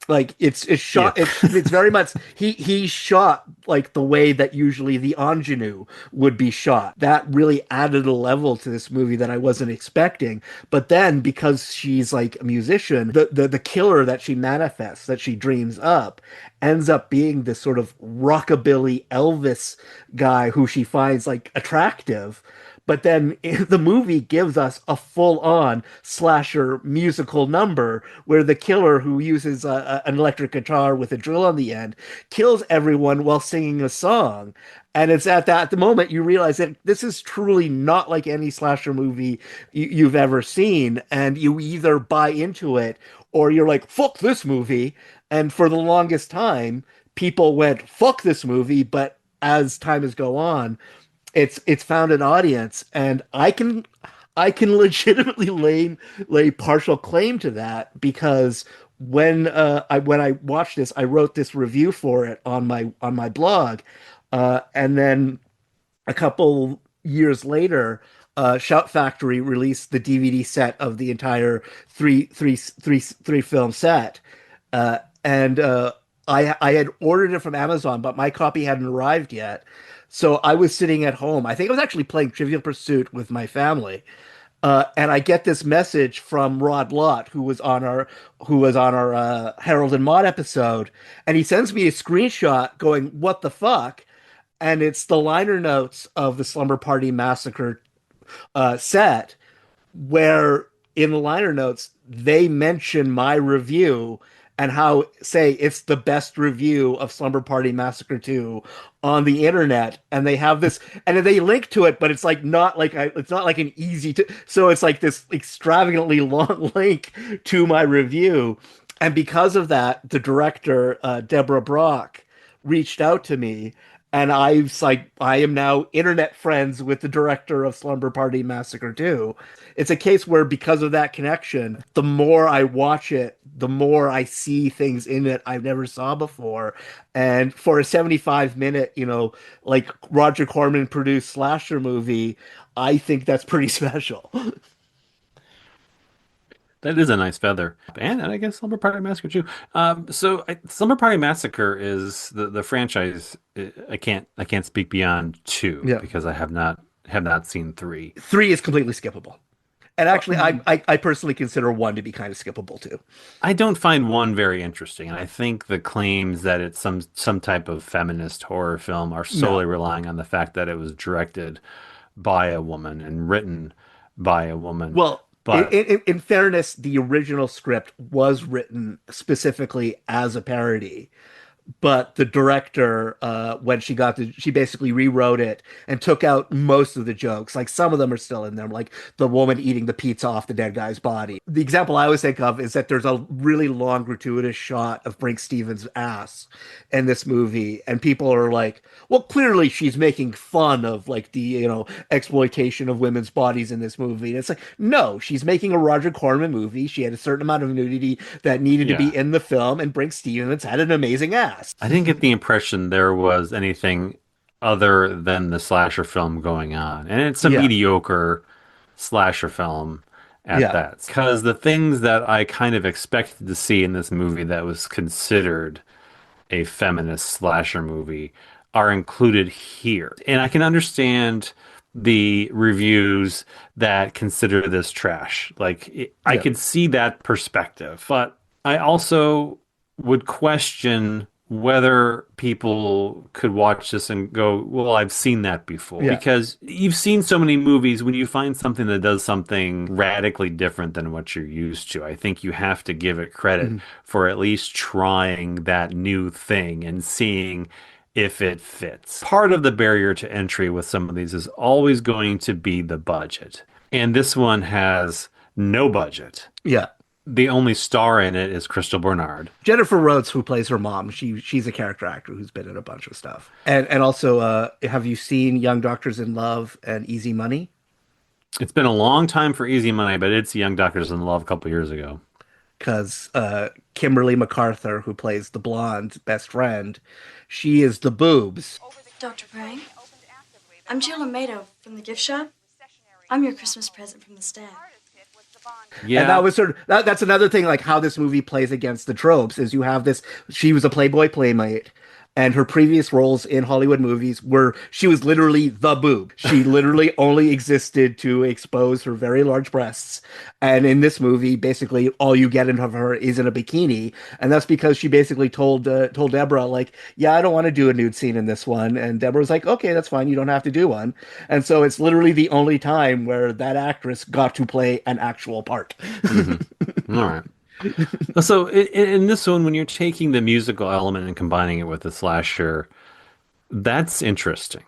[SPEAKER 1] like it's shot, yeah. it's very much he's shot like the way that usually the ingenue would be shot. That really added a level to this movie that I wasn't expecting. But then because she's like a musician, the killer that she manifests, that she dreams up, ends up being this sort of rockabilly Elvis guy who she finds like attractive. But then the movie gives us a full-on slasher musical number where the killer, who uses an electric guitar with a drill on the end, kills everyone while singing a song. And it's at the moment you realize that this is truly not like any slasher movie you've ever seen. And you either buy into it or you're like, fuck this movie. And for the longest time, people went, fuck this movie. But as time has gone on, it's found an audience, and I can legitimately lay partial claim to that, because when I watched this, I wrote this review for it on my blog, and then a couple years later, Shout Factory released the DVD set of the entire three film set, and I had ordered it from Amazon, but my copy hadn't arrived yet. So I was sitting at home. I think I was actually playing Trivial Pursuit with my family, and I get this message from Rod Lott, who was on our Harold and Maude episode, and he sends me a screenshot going, "What the fuck?" And it's the liner notes of the Slumber Party Massacre set, where in the liner notes they mention my review and how, say, it's the best review of Slumber Party Massacre 2 on the internet, and they have this, and they link to it, but it's like it's not like an easy to, so it's like this extravagantly long link to my review. And because of that, the director, Deborah Brock, reached out to me, and I am now internet friends with the director of Slumber Party Massacre 2. It's a case where, because of that connection, the more I watch it, the more I see things in it I've never saw before. And for a 75-minute, like Roger Corman produced slasher movie, I think that's pretty special.
[SPEAKER 2] That is a nice feather. And I guess Slumber Party Massacre too. Slumber Party Massacre is the franchise. I can't speak beyond 2, because I have not seen 3.
[SPEAKER 1] 3 is completely skippable. And actually, I personally consider 1 to be kind of skippable too.
[SPEAKER 2] I don't find 1 very interesting, and I think the claims that it's some type of feminist horror film are solely relying on the fact that it was directed by a woman and written by a woman.
[SPEAKER 1] Well, but in fairness, the original script was written specifically as a parody, But the director, when she basically rewrote it and took out most of the jokes. Like some of them are still in there, like the woman eating the pizza off the dead guy's body. The example I always think of is that there's a really long gratuitous shot of Brinke Stevens' ass in this movie, and people are like, "Well, clearly she's making fun of like the exploitation of women's bodies in this movie." And it's like, no, she's making a Roger Corman movie. She had a certain amount of nudity that needed to be in the film, and Brinke Stevens had an amazing ass.
[SPEAKER 2] I didn't get the impression there was anything other than the slasher film going on. And it's a mediocre slasher film at that. Because the things that I kind of expected to see in this movie that was considered a feminist slasher movie are included here. And I can understand the reviews that consider this trash. Like, I could see that perspective. But I also would question whether people could watch this and go, well, I've seen that before. Because you've seen so many movies, when you find something that does something radically different than what you're used to, I think you have to give it credit for at least trying that new thing and seeing if it fits. Part of the barrier to entry with some of these is always going to be the budget. And this one has no budget.
[SPEAKER 1] Yeah.
[SPEAKER 2] The only star in it is Crystal Bernard.
[SPEAKER 1] Jennifer Rhodes, who plays her mom, she's a character actor who's been in a bunch of stuff. And also, have you seen Young Doctors in Love and Easy Money?
[SPEAKER 2] It's been a long time for Easy Money, but it's Young Doctors in Love a couple years ago.
[SPEAKER 1] Because Kimberly MacArthur, who plays the blonde best friend, she is the boobs.
[SPEAKER 16] Dr. Prang, I'm Jill Amato from the gift shop. I'm your Christmas present from the staff.
[SPEAKER 1] Yeah. And that was that's another thing, like how this movie plays against the tropes is you have this, she was a Playboy playmate, and her previous roles in Hollywood movies were, she was literally the boob. She literally only existed to expose her very large breasts. And in this movie, basically all you get of her is in a bikini. And that's because she basically told Deborah, like, yeah, I don't want to do a nude scene in this one. And Deborah was like, okay, that's fine. You don't have to do one. And so it's literally the only time where that actress got to play an actual part.
[SPEAKER 2] Mm-hmm. All right. So in this one, when you're taking the musical element and combining it with the slasher, that's interesting.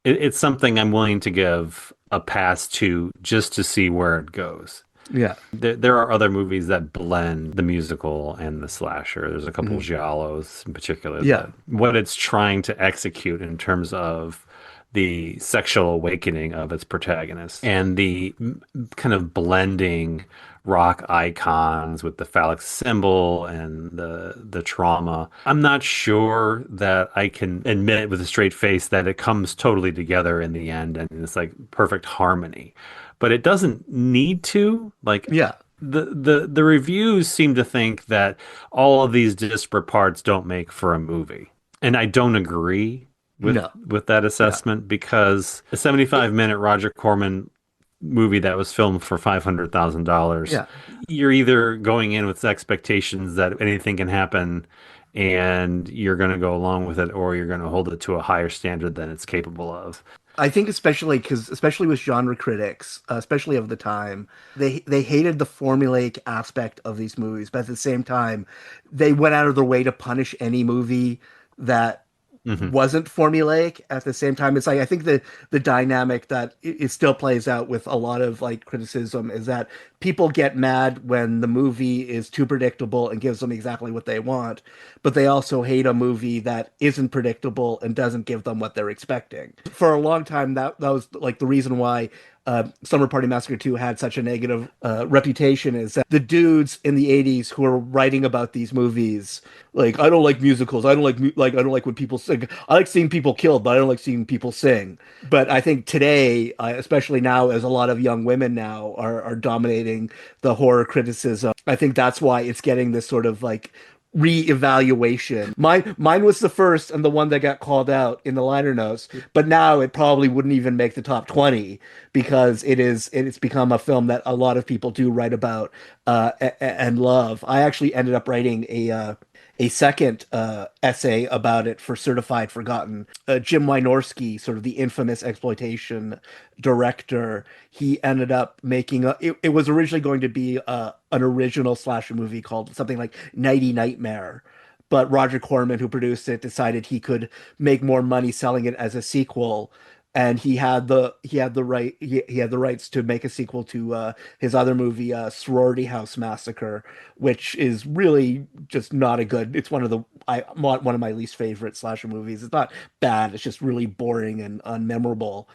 [SPEAKER 2] It's something I'm willing to give a pass to just to see where it goes.
[SPEAKER 1] Yeah.
[SPEAKER 2] There are other movies that blend the musical and the slasher. There's a couple of giallos in particular.
[SPEAKER 1] Yeah.
[SPEAKER 2] What it's trying to execute in terms of the sexual awakening of its protagonist and the kind of blending rock icons with the phallic symbol and the trauma. I'm not sure that I can admit with a straight face that it comes totally together in the end and it's like perfect harmony. But it doesn't need to. Like,
[SPEAKER 1] yeah.
[SPEAKER 2] The reviews seem to think that all of these disparate parts don't make for a movie. And I don't agree with that assessment because a 75-minute Roger Corman movie that was filmed for $500,000. You're either going in with expectations that anything can happen and you're going to go along with it, or you're going to hold it to a higher standard than it's capable of.
[SPEAKER 1] I think especially with genre critics, especially of the time, they hated the formulaic aspect of these movies, but at the same time, they went out of their way to punish any movie that wasn't formulaic. At the same time, it's like, I think the dynamic that it still plays out with a lot of like criticism is that people get mad when the movie is too predictable and gives them exactly what they want, but they also hate a movie that isn't predictable and doesn't give them what they're expecting. For a long time, that was like the reason why Slumber Party Massacre 2 had such a negative reputation, is that the dudes in the 80s who were writing about these movies, like, I don't like musicals, I don't like when people sing, I like seeing people killed, but I don't like seeing people sing. But I think today, especially now, as a lot of young women now are dominating the horror criticism, I think that's why it's getting this sort of like re-evaluation. Mine was the first and the one that got called out in the liner notes, but now it probably wouldn't even make the top 20 because it's become a film that a lot of people do write about and love. I actually ended up writing a second essay about it for Certified Forgotten. Jim Wynorski, sort of the infamous exploitation director, he ended up making it was originally going to be an original slasher movie called something like Nighty Nightmare, but Roger Corman, who produced it, decided he could make more money selling it as a sequel, and he had the rights to make a sequel to his other movie, Sorority House Massacre, which is really just not a good. It's one of my least favorite slasher movies. It's not bad. It's just really boring and unmemorable.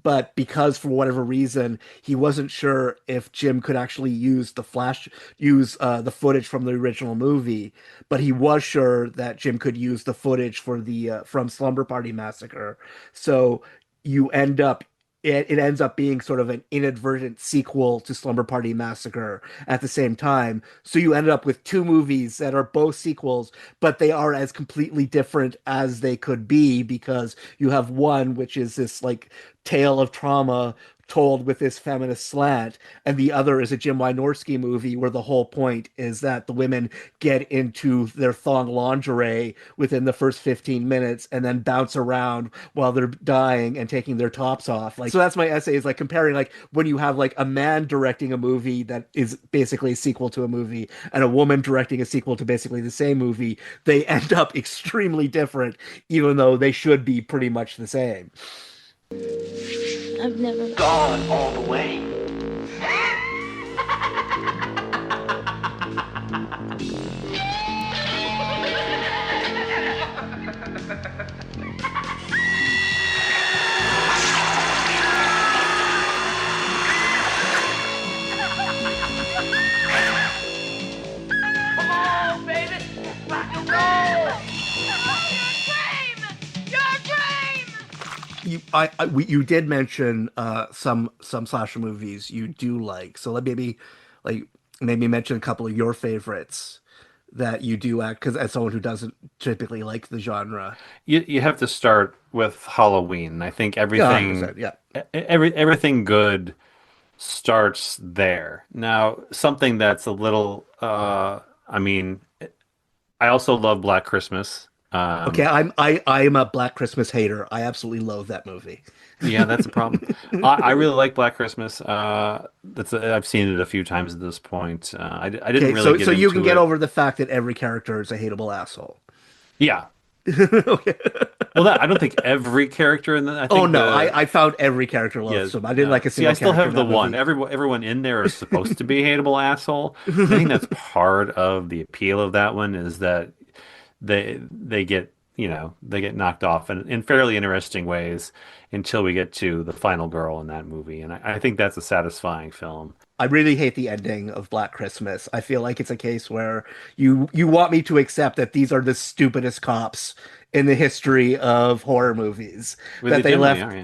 [SPEAKER 1] But because for whatever reason he wasn't sure if Jim could actually use the footage from the original movie, but he was sure that Jim could use the footage for the from Slumber Party Massacre. So you end up it ends up being sort of an inadvertent sequel to Slumber Party Massacre at the same time. So you ended up with two movies that are both sequels, but they are as completely different as they could be, because you have one which is this like tale of trauma told with this feminist slant, and the other is a Jim Wynorski movie where the whole point is that the women get into their thong lingerie within the first 15 minutes and then bounce around while they're dying and taking their tops off. Like, so that's my essay, is like comparing like when you have like a man directing a movie that is basically a sequel to a movie and a woman directing a sequel to basically the same movie, they end up extremely different, even though they should be pretty much the same.
[SPEAKER 10] I've never
[SPEAKER 11] Gone all the way.
[SPEAKER 15] Come on, baby. Rock and roll.
[SPEAKER 1] You did mention some slasher movies you do like, so let maybe mention a couple of your favorites that you do act, because as someone who doesn't typically like the genre.
[SPEAKER 2] You have to start with Halloween. I think everything
[SPEAKER 1] Yeah.
[SPEAKER 2] everything good starts there. Now, something that's a little I mean, I also love Black Christmas.
[SPEAKER 1] Okay, I'm a Black Christmas hater. I absolutely loathe that movie.
[SPEAKER 2] Yeah, that's a problem. I really like Black Christmas. I've seen it a few times at this point. I didn't really get
[SPEAKER 1] so you
[SPEAKER 2] into
[SPEAKER 1] can get
[SPEAKER 2] it.
[SPEAKER 1] over the fact that every character is a hateable asshole.
[SPEAKER 2] Yeah.
[SPEAKER 1] Okay.
[SPEAKER 2] Well, I don't think every character in the. I think
[SPEAKER 1] Oh no, I found every character loathsome. I didn't like a
[SPEAKER 2] See,
[SPEAKER 1] single
[SPEAKER 2] I still
[SPEAKER 1] character
[SPEAKER 2] have the
[SPEAKER 1] in that
[SPEAKER 2] one.
[SPEAKER 1] movie.
[SPEAKER 2] Everyone in there is supposed to be a hateable asshole. I think that's part of the appeal of that one, is that they get they get knocked off in fairly interesting ways until we get to the final girl in that movie, and I think that's a satisfying film.
[SPEAKER 1] I really hate the ending of Black Christmas. I feel like it's a case where you want me to accept that these are the stupidest cops in the history of horror movies,
[SPEAKER 2] Well,
[SPEAKER 1] that they
[SPEAKER 2] generally
[SPEAKER 1] left.
[SPEAKER 2] are,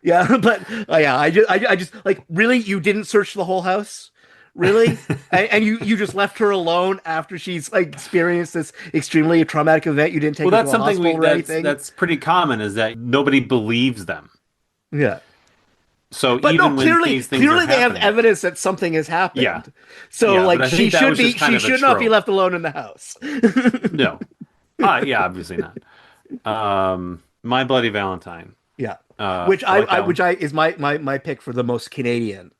[SPEAKER 2] yeah.
[SPEAKER 1] Yeah, but yeah, I just like, really, you didn't search the whole house, really, and you just left her alone after she's like experienced this extremely traumatic event. You didn't take
[SPEAKER 2] Well,
[SPEAKER 1] her
[SPEAKER 2] that's
[SPEAKER 1] to a
[SPEAKER 2] something
[SPEAKER 1] hospital or anything.
[SPEAKER 2] that's pretty common, is that nobody believes them.
[SPEAKER 1] Yeah.
[SPEAKER 2] So
[SPEAKER 1] But
[SPEAKER 2] even
[SPEAKER 1] no,
[SPEAKER 2] when
[SPEAKER 1] clearly,
[SPEAKER 2] these things are
[SPEAKER 1] they have
[SPEAKER 2] happening,
[SPEAKER 1] evidence that something has happened.
[SPEAKER 2] Yeah.
[SPEAKER 1] So
[SPEAKER 2] Yeah,
[SPEAKER 1] like
[SPEAKER 2] but I
[SPEAKER 1] she
[SPEAKER 2] think that
[SPEAKER 1] should
[SPEAKER 2] was
[SPEAKER 1] be,
[SPEAKER 2] just kind
[SPEAKER 1] she
[SPEAKER 2] of a
[SPEAKER 1] should not be
[SPEAKER 2] trope.
[SPEAKER 1] left alone in the house.
[SPEAKER 2] No. Yeah, obviously not. My Bloody Valentine.
[SPEAKER 1] Yeah.
[SPEAKER 2] Which
[SPEAKER 1] Which is my pick for the most Canadian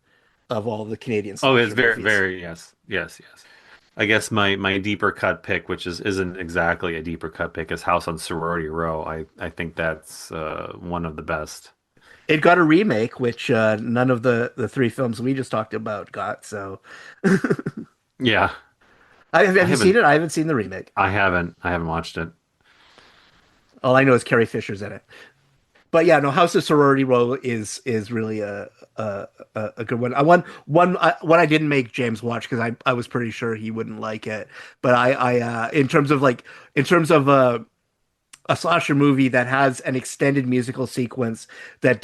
[SPEAKER 1] of all the Canadian
[SPEAKER 2] Oh, it's
[SPEAKER 1] slasher
[SPEAKER 2] very
[SPEAKER 1] movies.
[SPEAKER 2] yes. I guess my deeper cut pick, which isn't exactly a deeper cut pick, is House on Sorority Row. I think that's one of the best.
[SPEAKER 1] It got a remake, which none of the three films we just talked about got. So,
[SPEAKER 2] Yeah.
[SPEAKER 1] have you seen it? I haven't seen the remake.
[SPEAKER 2] I haven't watched it.
[SPEAKER 1] All I know is Carrie Fisher's in it. But yeah, no, House of Sorority Row is really a good one. One I didn't make James watch because I was pretty sure he wouldn't like it. But I in terms of a slasher movie that has an extended musical sequence that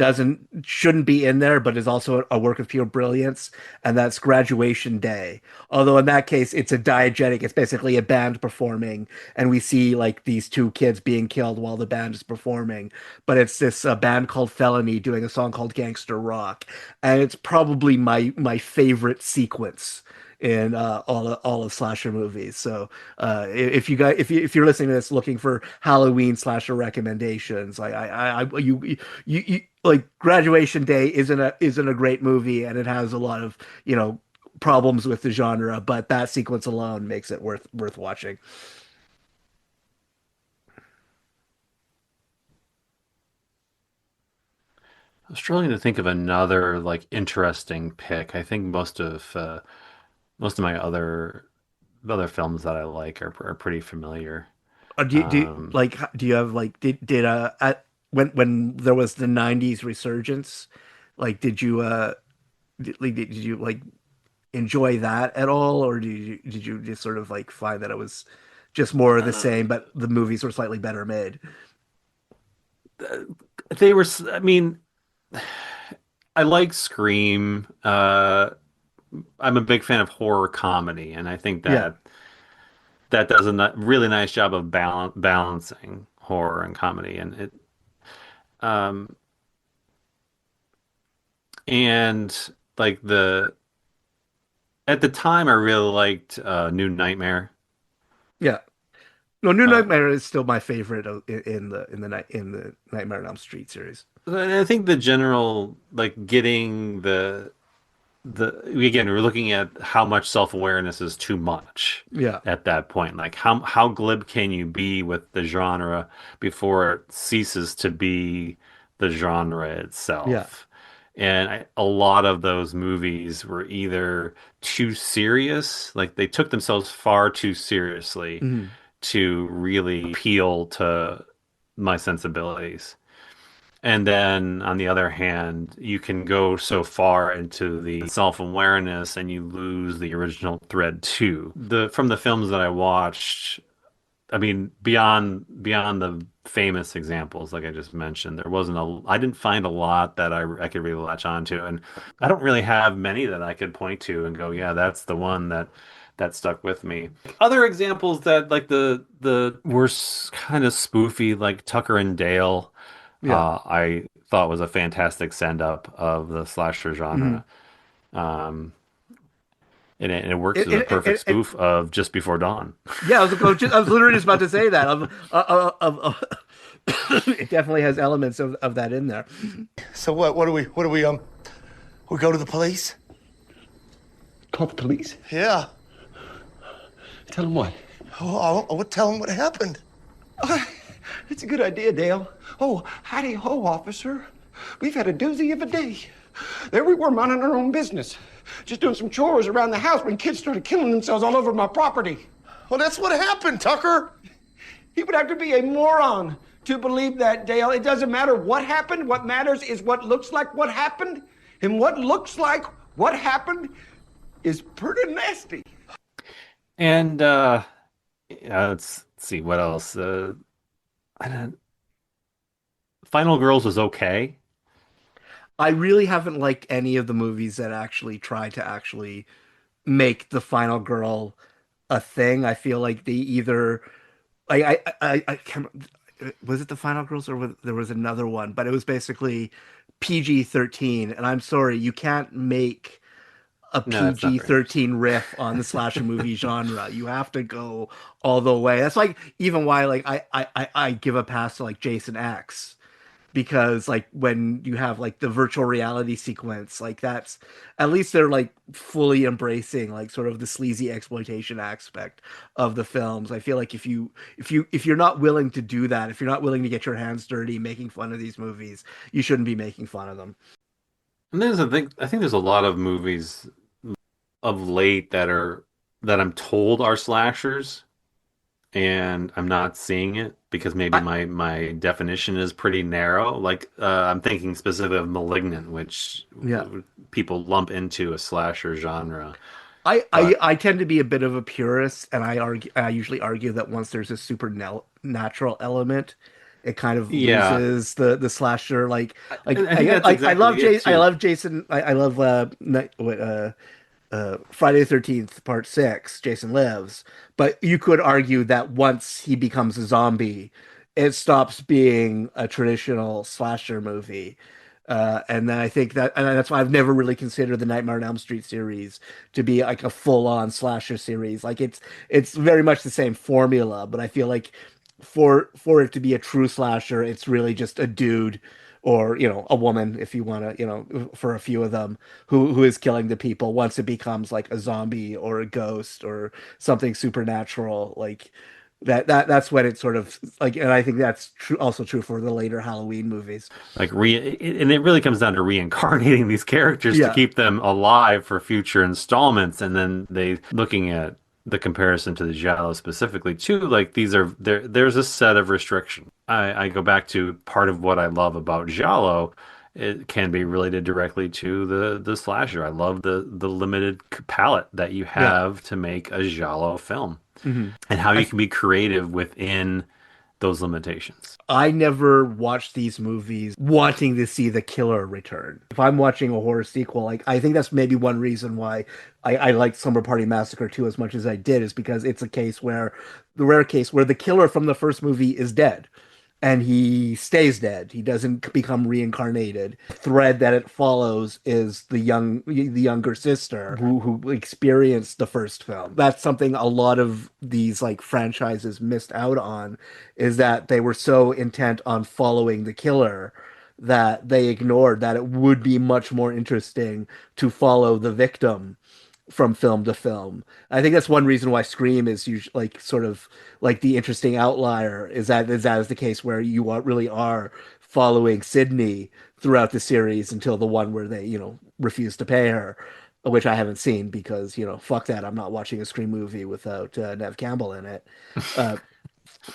[SPEAKER 1] shouldn't be in there, but is also a work of pure brilliance, and that's Graduation Day. Although in that case, it's a diegetic. It's basically a band performing, and we see like these two kids being killed while the band is performing. But it's this band called Felony doing a song called Gangster Rock, and it's probably my favorite sequence in all of slasher movies. So if you're listening to this looking for Halloween slasher recommendations, you like Graduation Day isn't a great movie, and it has a lot of problems with the genre, but that sequence alone makes it worth watching.
[SPEAKER 2] was struggling to think of another like interesting pick. I think most of my other films that I like are pretty familiar. Um,
[SPEAKER 1] Do you have like did at when there was the '90s resurgence, like did you like enjoy that at all, or did you just sort of like find that it was just more of the
[SPEAKER 2] uh,
[SPEAKER 1] same, but the movies were slightly better made?
[SPEAKER 2] they were. I mean, I like Scream. I'm a big fan of horror comedy, and I think
[SPEAKER 1] Yeah.
[SPEAKER 2] that does a really nice job of balancing horror and comedy, um, and like the at the time I really liked New Nightmare.
[SPEAKER 1] Yeah. No, New
[SPEAKER 2] Uh,
[SPEAKER 1] Nightmare is still my favorite in the Nightmare on Elm Street series.
[SPEAKER 2] and I think the general like getting the again we're looking at how much self-awareness is too much
[SPEAKER 1] Yeah.
[SPEAKER 2] at that point. Like how glib can you be with the genre before it ceases to be the genre
[SPEAKER 1] Yeah.
[SPEAKER 2] itself? And a lot of those movies were either too serious, like they took themselves far too seriously
[SPEAKER 1] Mhm.
[SPEAKER 2] to really appeal to my sensibilities. And then on the other hand, you can go so far into the self-awareness and you lose the original thread too. The from the films that I watched, I mean, beyond the famous examples like I just mentioned, there wasn't a I didn't find a lot that I could really latch onto, and I don't really have many that I could point to and go, yeah, that's the one that stuck with me. Other examples that like the were kind of spoofy, like Tucker and Dale,
[SPEAKER 1] Yeah.
[SPEAKER 2] I thought was a fantastic send up of the slasher
[SPEAKER 1] Mhm.
[SPEAKER 2] genre. Um, and it works
[SPEAKER 1] It,
[SPEAKER 2] as a
[SPEAKER 1] it,
[SPEAKER 2] perfect
[SPEAKER 1] it, it,
[SPEAKER 2] spoof of Just Before Dawn.
[SPEAKER 1] yeah, I was literally just about to say that. It definitely has elements of that in there.
[SPEAKER 17] So we go to the police?
[SPEAKER 6] Call the police?
[SPEAKER 17] Yeah.
[SPEAKER 6] Tell them what?
[SPEAKER 17] Oh, I would tell them what happened.
[SPEAKER 6] That's a good idea, Dale. Oh, howdy ho, officer. We've had a doozy of a day. There we were minding our own business, just doing some chores around the house when kids started killing themselves all over my property.
[SPEAKER 17] Well, that's what happened, Tucker.
[SPEAKER 6] He would have to be a moron to believe that, Dale. It doesn't matter what happened. What matters is what looks like what happened. And what looks like what happened is pretty nasty.
[SPEAKER 2] And yeah, let's see what else. I don't, Final Girls was okay.
[SPEAKER 1] I really haven't liked any of the movies that actually try to actually make the final girl a thing. I feel like they either I can't was it the final girls or there was another one, but it was basically PG-13, and I'm sorry, you can't make a
[SPEAKER 2] No, that's not very.
[SPEAKER 1] PG-13 riff on the slasher movie genre. You have to go all the way. That's like even why like I give a pass to like Jason X, because like when you have like the virtual reality sequence, like that's at least they're like fully embracing like sort of the sleazy exploitation aspect of the films. I feel like if you're not willing to do that, if you're not willing to get your hands dirty making fun of these movies, you shouldn't be making fun of them.
[SPEAKER 2] And there's a thing. I think there's a lot of movies of late that I'm told are slashers, and I'm not seeing it because maybe
[SPEAKER 1] I,
[SPEAKER 2] my definition is pretty narrow. Like I'm thinking specifically of Malignant, which
[SPEAKER 1] yeah.
[SPEAKER 2] people lump into a slasher genre.
[SPEAKER 1] I, I
[SPEAKER 2] But
[SPEAKER 1] I tend to be a bit of a purist, and I usually argue that once there's a supernatural element, it kind of
[SPEAKER 2] yeah,
[SPEAKER 1] loses the slasher.
[SPEAKER 2] I think that's
[SPEAKER 1] I love
[SPEAKER 2] exactly it
[SPEAKER 1] I
[SPEAKER 2] too.
[SPEAKER 1] love Jason. I love Friday the 13th Part 6, Jason Lives. But you could argue that once he becomes a zombie, it stops being a traditional slasher movie. And then I think and that's why I've never really considered the Nightmare on Elm Street series to be like a full-on slasher series. Like it's very much the same formula, but I feel like for it to be a true slasher, it's really just a dude or a woman, if you want to, for a few of them, who is killing the people. Once it becomes like a zombie or a ghost or something supernatural, like That's when it sort of like, and I think that's true, also true for the later Halloween movies.
[SPEAKER 2] Like and it really comes down to reincarnating these characters to
[SPEAKER 1] Yeah.
[SPEAKER 2] keep them alive for future installments, and then they looking at the comparison to the Giallo specifically too. Like there's a set of restrictions. I go back to part of what I love about Giallo. It can be related directly to the slasher. I love the limited palette that you
[SPEAKER 1] Yeah.
[SPEAKER 2] have to make a Giallo film,
[SPEAKER 1] hmm
[SPEAKER 2] and how you can be creative within those limitations.
[SPEAKER 1] I never watched these movies wanting to see the killer return. If I'm watching a horror sequel, like I think that's maybe one reason why I liked Slumber Party Massacre 2 as much as I did, is because it's a case where the rare case where the killer from the first movie is dead. And he stays dead. He doesn't become reincarnated. The thread that it follows is the younger sister who experienced the first film. That's something a lot of these like franchises missed out on, is that they were so intent on following the killer that they ignored that it would be much more interesting to follow the victim from film to film. I think that's one reason why Scream is usually like sort of like the interesting outlier, is that is the case where you really are following Sydney throughout the series until the one where they, refuse to pay her, which I haven't seen because, fuck that. I'm not watching a Scream movie without Nev Campbell in it. Uh,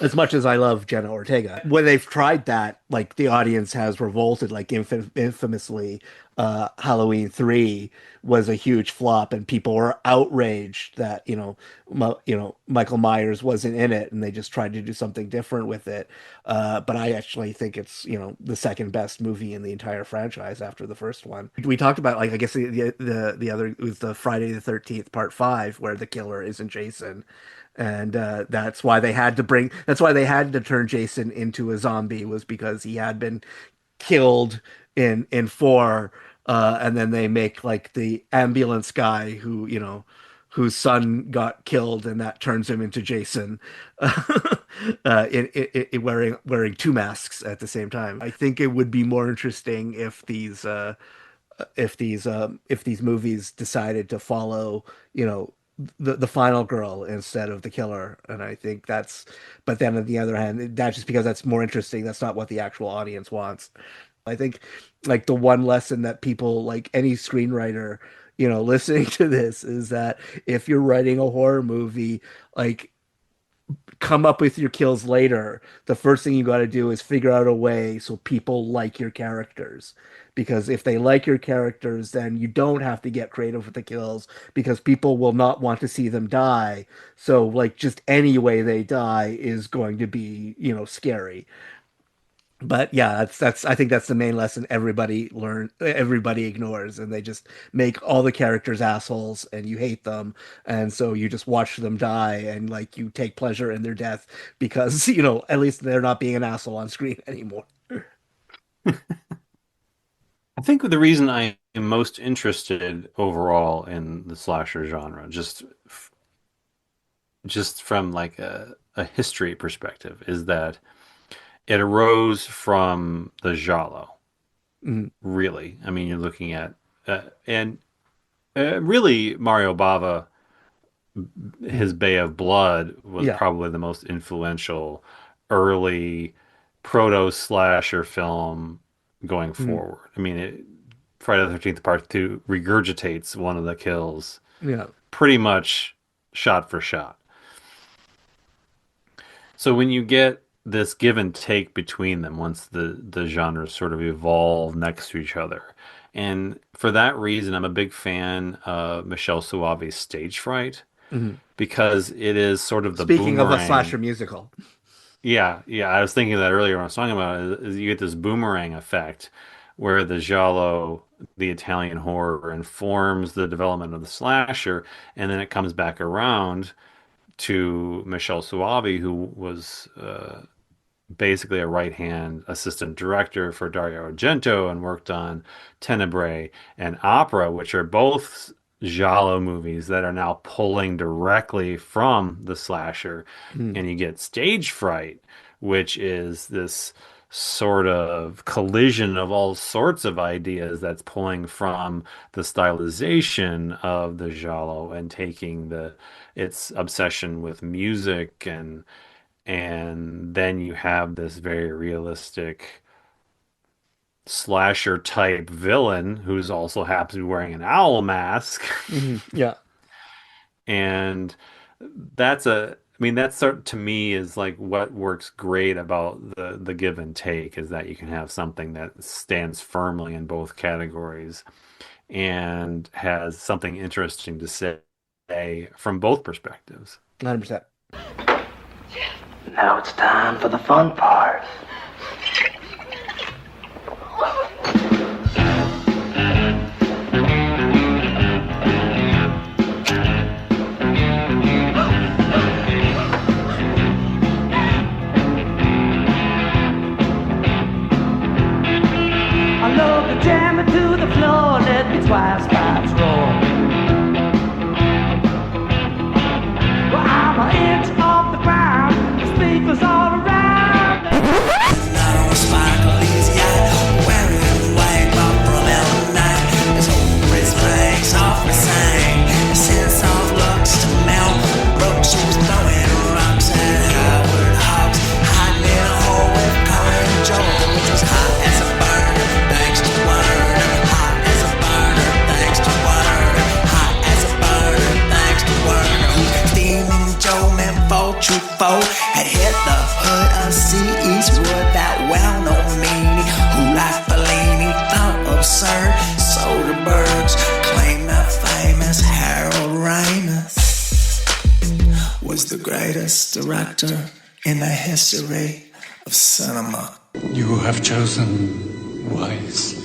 [SPEAKER 1] as much as I love Jenna Ortega, when they've tried that, like the audience has revolted. Like infamously, Halloween 3 was a huge flop, and people were outraged that Michael Myers wasn't in it, and they just tried to do something different with it. But I actually think it's the second best movie in the entire franchise after the first one. We talked about, like, I guess the other was the Friday the 13th Part 5, where the killer isn't Jason. And that's why they had to turn Jason into a zombie, was because he had been killed in 4, and then they make like the ambulance guy whose son got killed, and that turns him into Jason, wearing two masks at the same time. I think it would be more interesting if these movies decided to follow, the final girl instead of the killer. And I think but then on the other hand, that's just because that's more interesting. That's not what the actual audience wants. I think like the one lesson that people, like any screenwriter, listening to this, is that if you're writing a horror movie, like, come up with your kills later. The first thing you got to do is figure out a way so people like your characters. Because if they like your characters, then you don't have to get creative with the kills, because people will not want to see them die. So, like, just any way they die is going to be, scary. But yeah, that's I think that's the main lesson everybody ignores, and they just make all the characters assholes and you hate them, and so you just watch them die, and like you take pleasure in their death because at least they're not being an asshole on screen anymore.
[SPEAKER 2] I think the reason I am most interested overall in the slasher genre, just from like a history perspective, is that it arose from the giallo.
[SPEAKER 1] Mhm.
[SPEAKER 2] Really, I mean, you're looking at and really Mario Bava, his Bay of Blood was
[SPEAKER 1] Yeah.
[SPEAKER 2] probably the most influential early proto slasher film going forward. I mean, Friday the 13th Part 2 regurgitates one of the kills
[SPEAKER 1] Yeah.
[SPEAKER 2] pretty much shot for shot. So when you get this give and take between them, once the genres sort of evolve next to each other, and for that reason, I'm a big fan of Michelle Soavi's Stage Fright,
[SPEAKER 1] Mhm.
[SPEAKER 2] because it is sort of the
[SPEAKER 1] Speaking of a
[SPEAKER 2] boomerang.
[SPEAKER 1] slasher musical.
[SPEAKER 2] Yeah, yeah, I was thinking of that earlier when I was talking about it, is you get this boomerang effect where the giallo, the Italian horror, informs the development of the slasher, and then it comes back around to Michelle Soavi, who was basically a right-hand assistant director for Dario Argento and worked on Tenebrae and Opera, which are both giallo movies that are now pulling directly from the slasher. And you get Stage Fright, which is this sort of collision of all sorts of ideas that's pulling from the stylization of the giallo and taking its obsession with music and then you have this very realistic slasher type villain who's also happens to be wearing an owl mask.
[SPEAKER 1] Yeah.
[SPEAKER 2] And that's to me is like what works great about the give and take, is that you can have something that stands firmly in both categories and has something interesting to say from both perspectives.
[SPEAKER 1] 100%.
[SPEAKER 14] Now it's time for the fun part.
[SPEAKER 15] I love to jam it to the floor, let me twice spots roar. Well, I'm an inch off the ground, the speakers all around. Now sparkle is young, wearing white but from all night. His whole wrist legs off the same, sense of looks to melt. Brooks was throwing rocks at Howard Hawks, hiding in a hole with Colin Jones. Was hot as a burner, thanks to Werner. Hot as a burner, thanks to Werner. Hot as a burner, thanks to Werner. Steaming Joe man 424 had hit the hood of Sea Eastwood, that well-known meanie who like Bellini thought absurd. Soderbergh's claim that famous Harold Ramis was the greatest director in the history of cinema.
[SPEAKER 18] You have chosen wisely.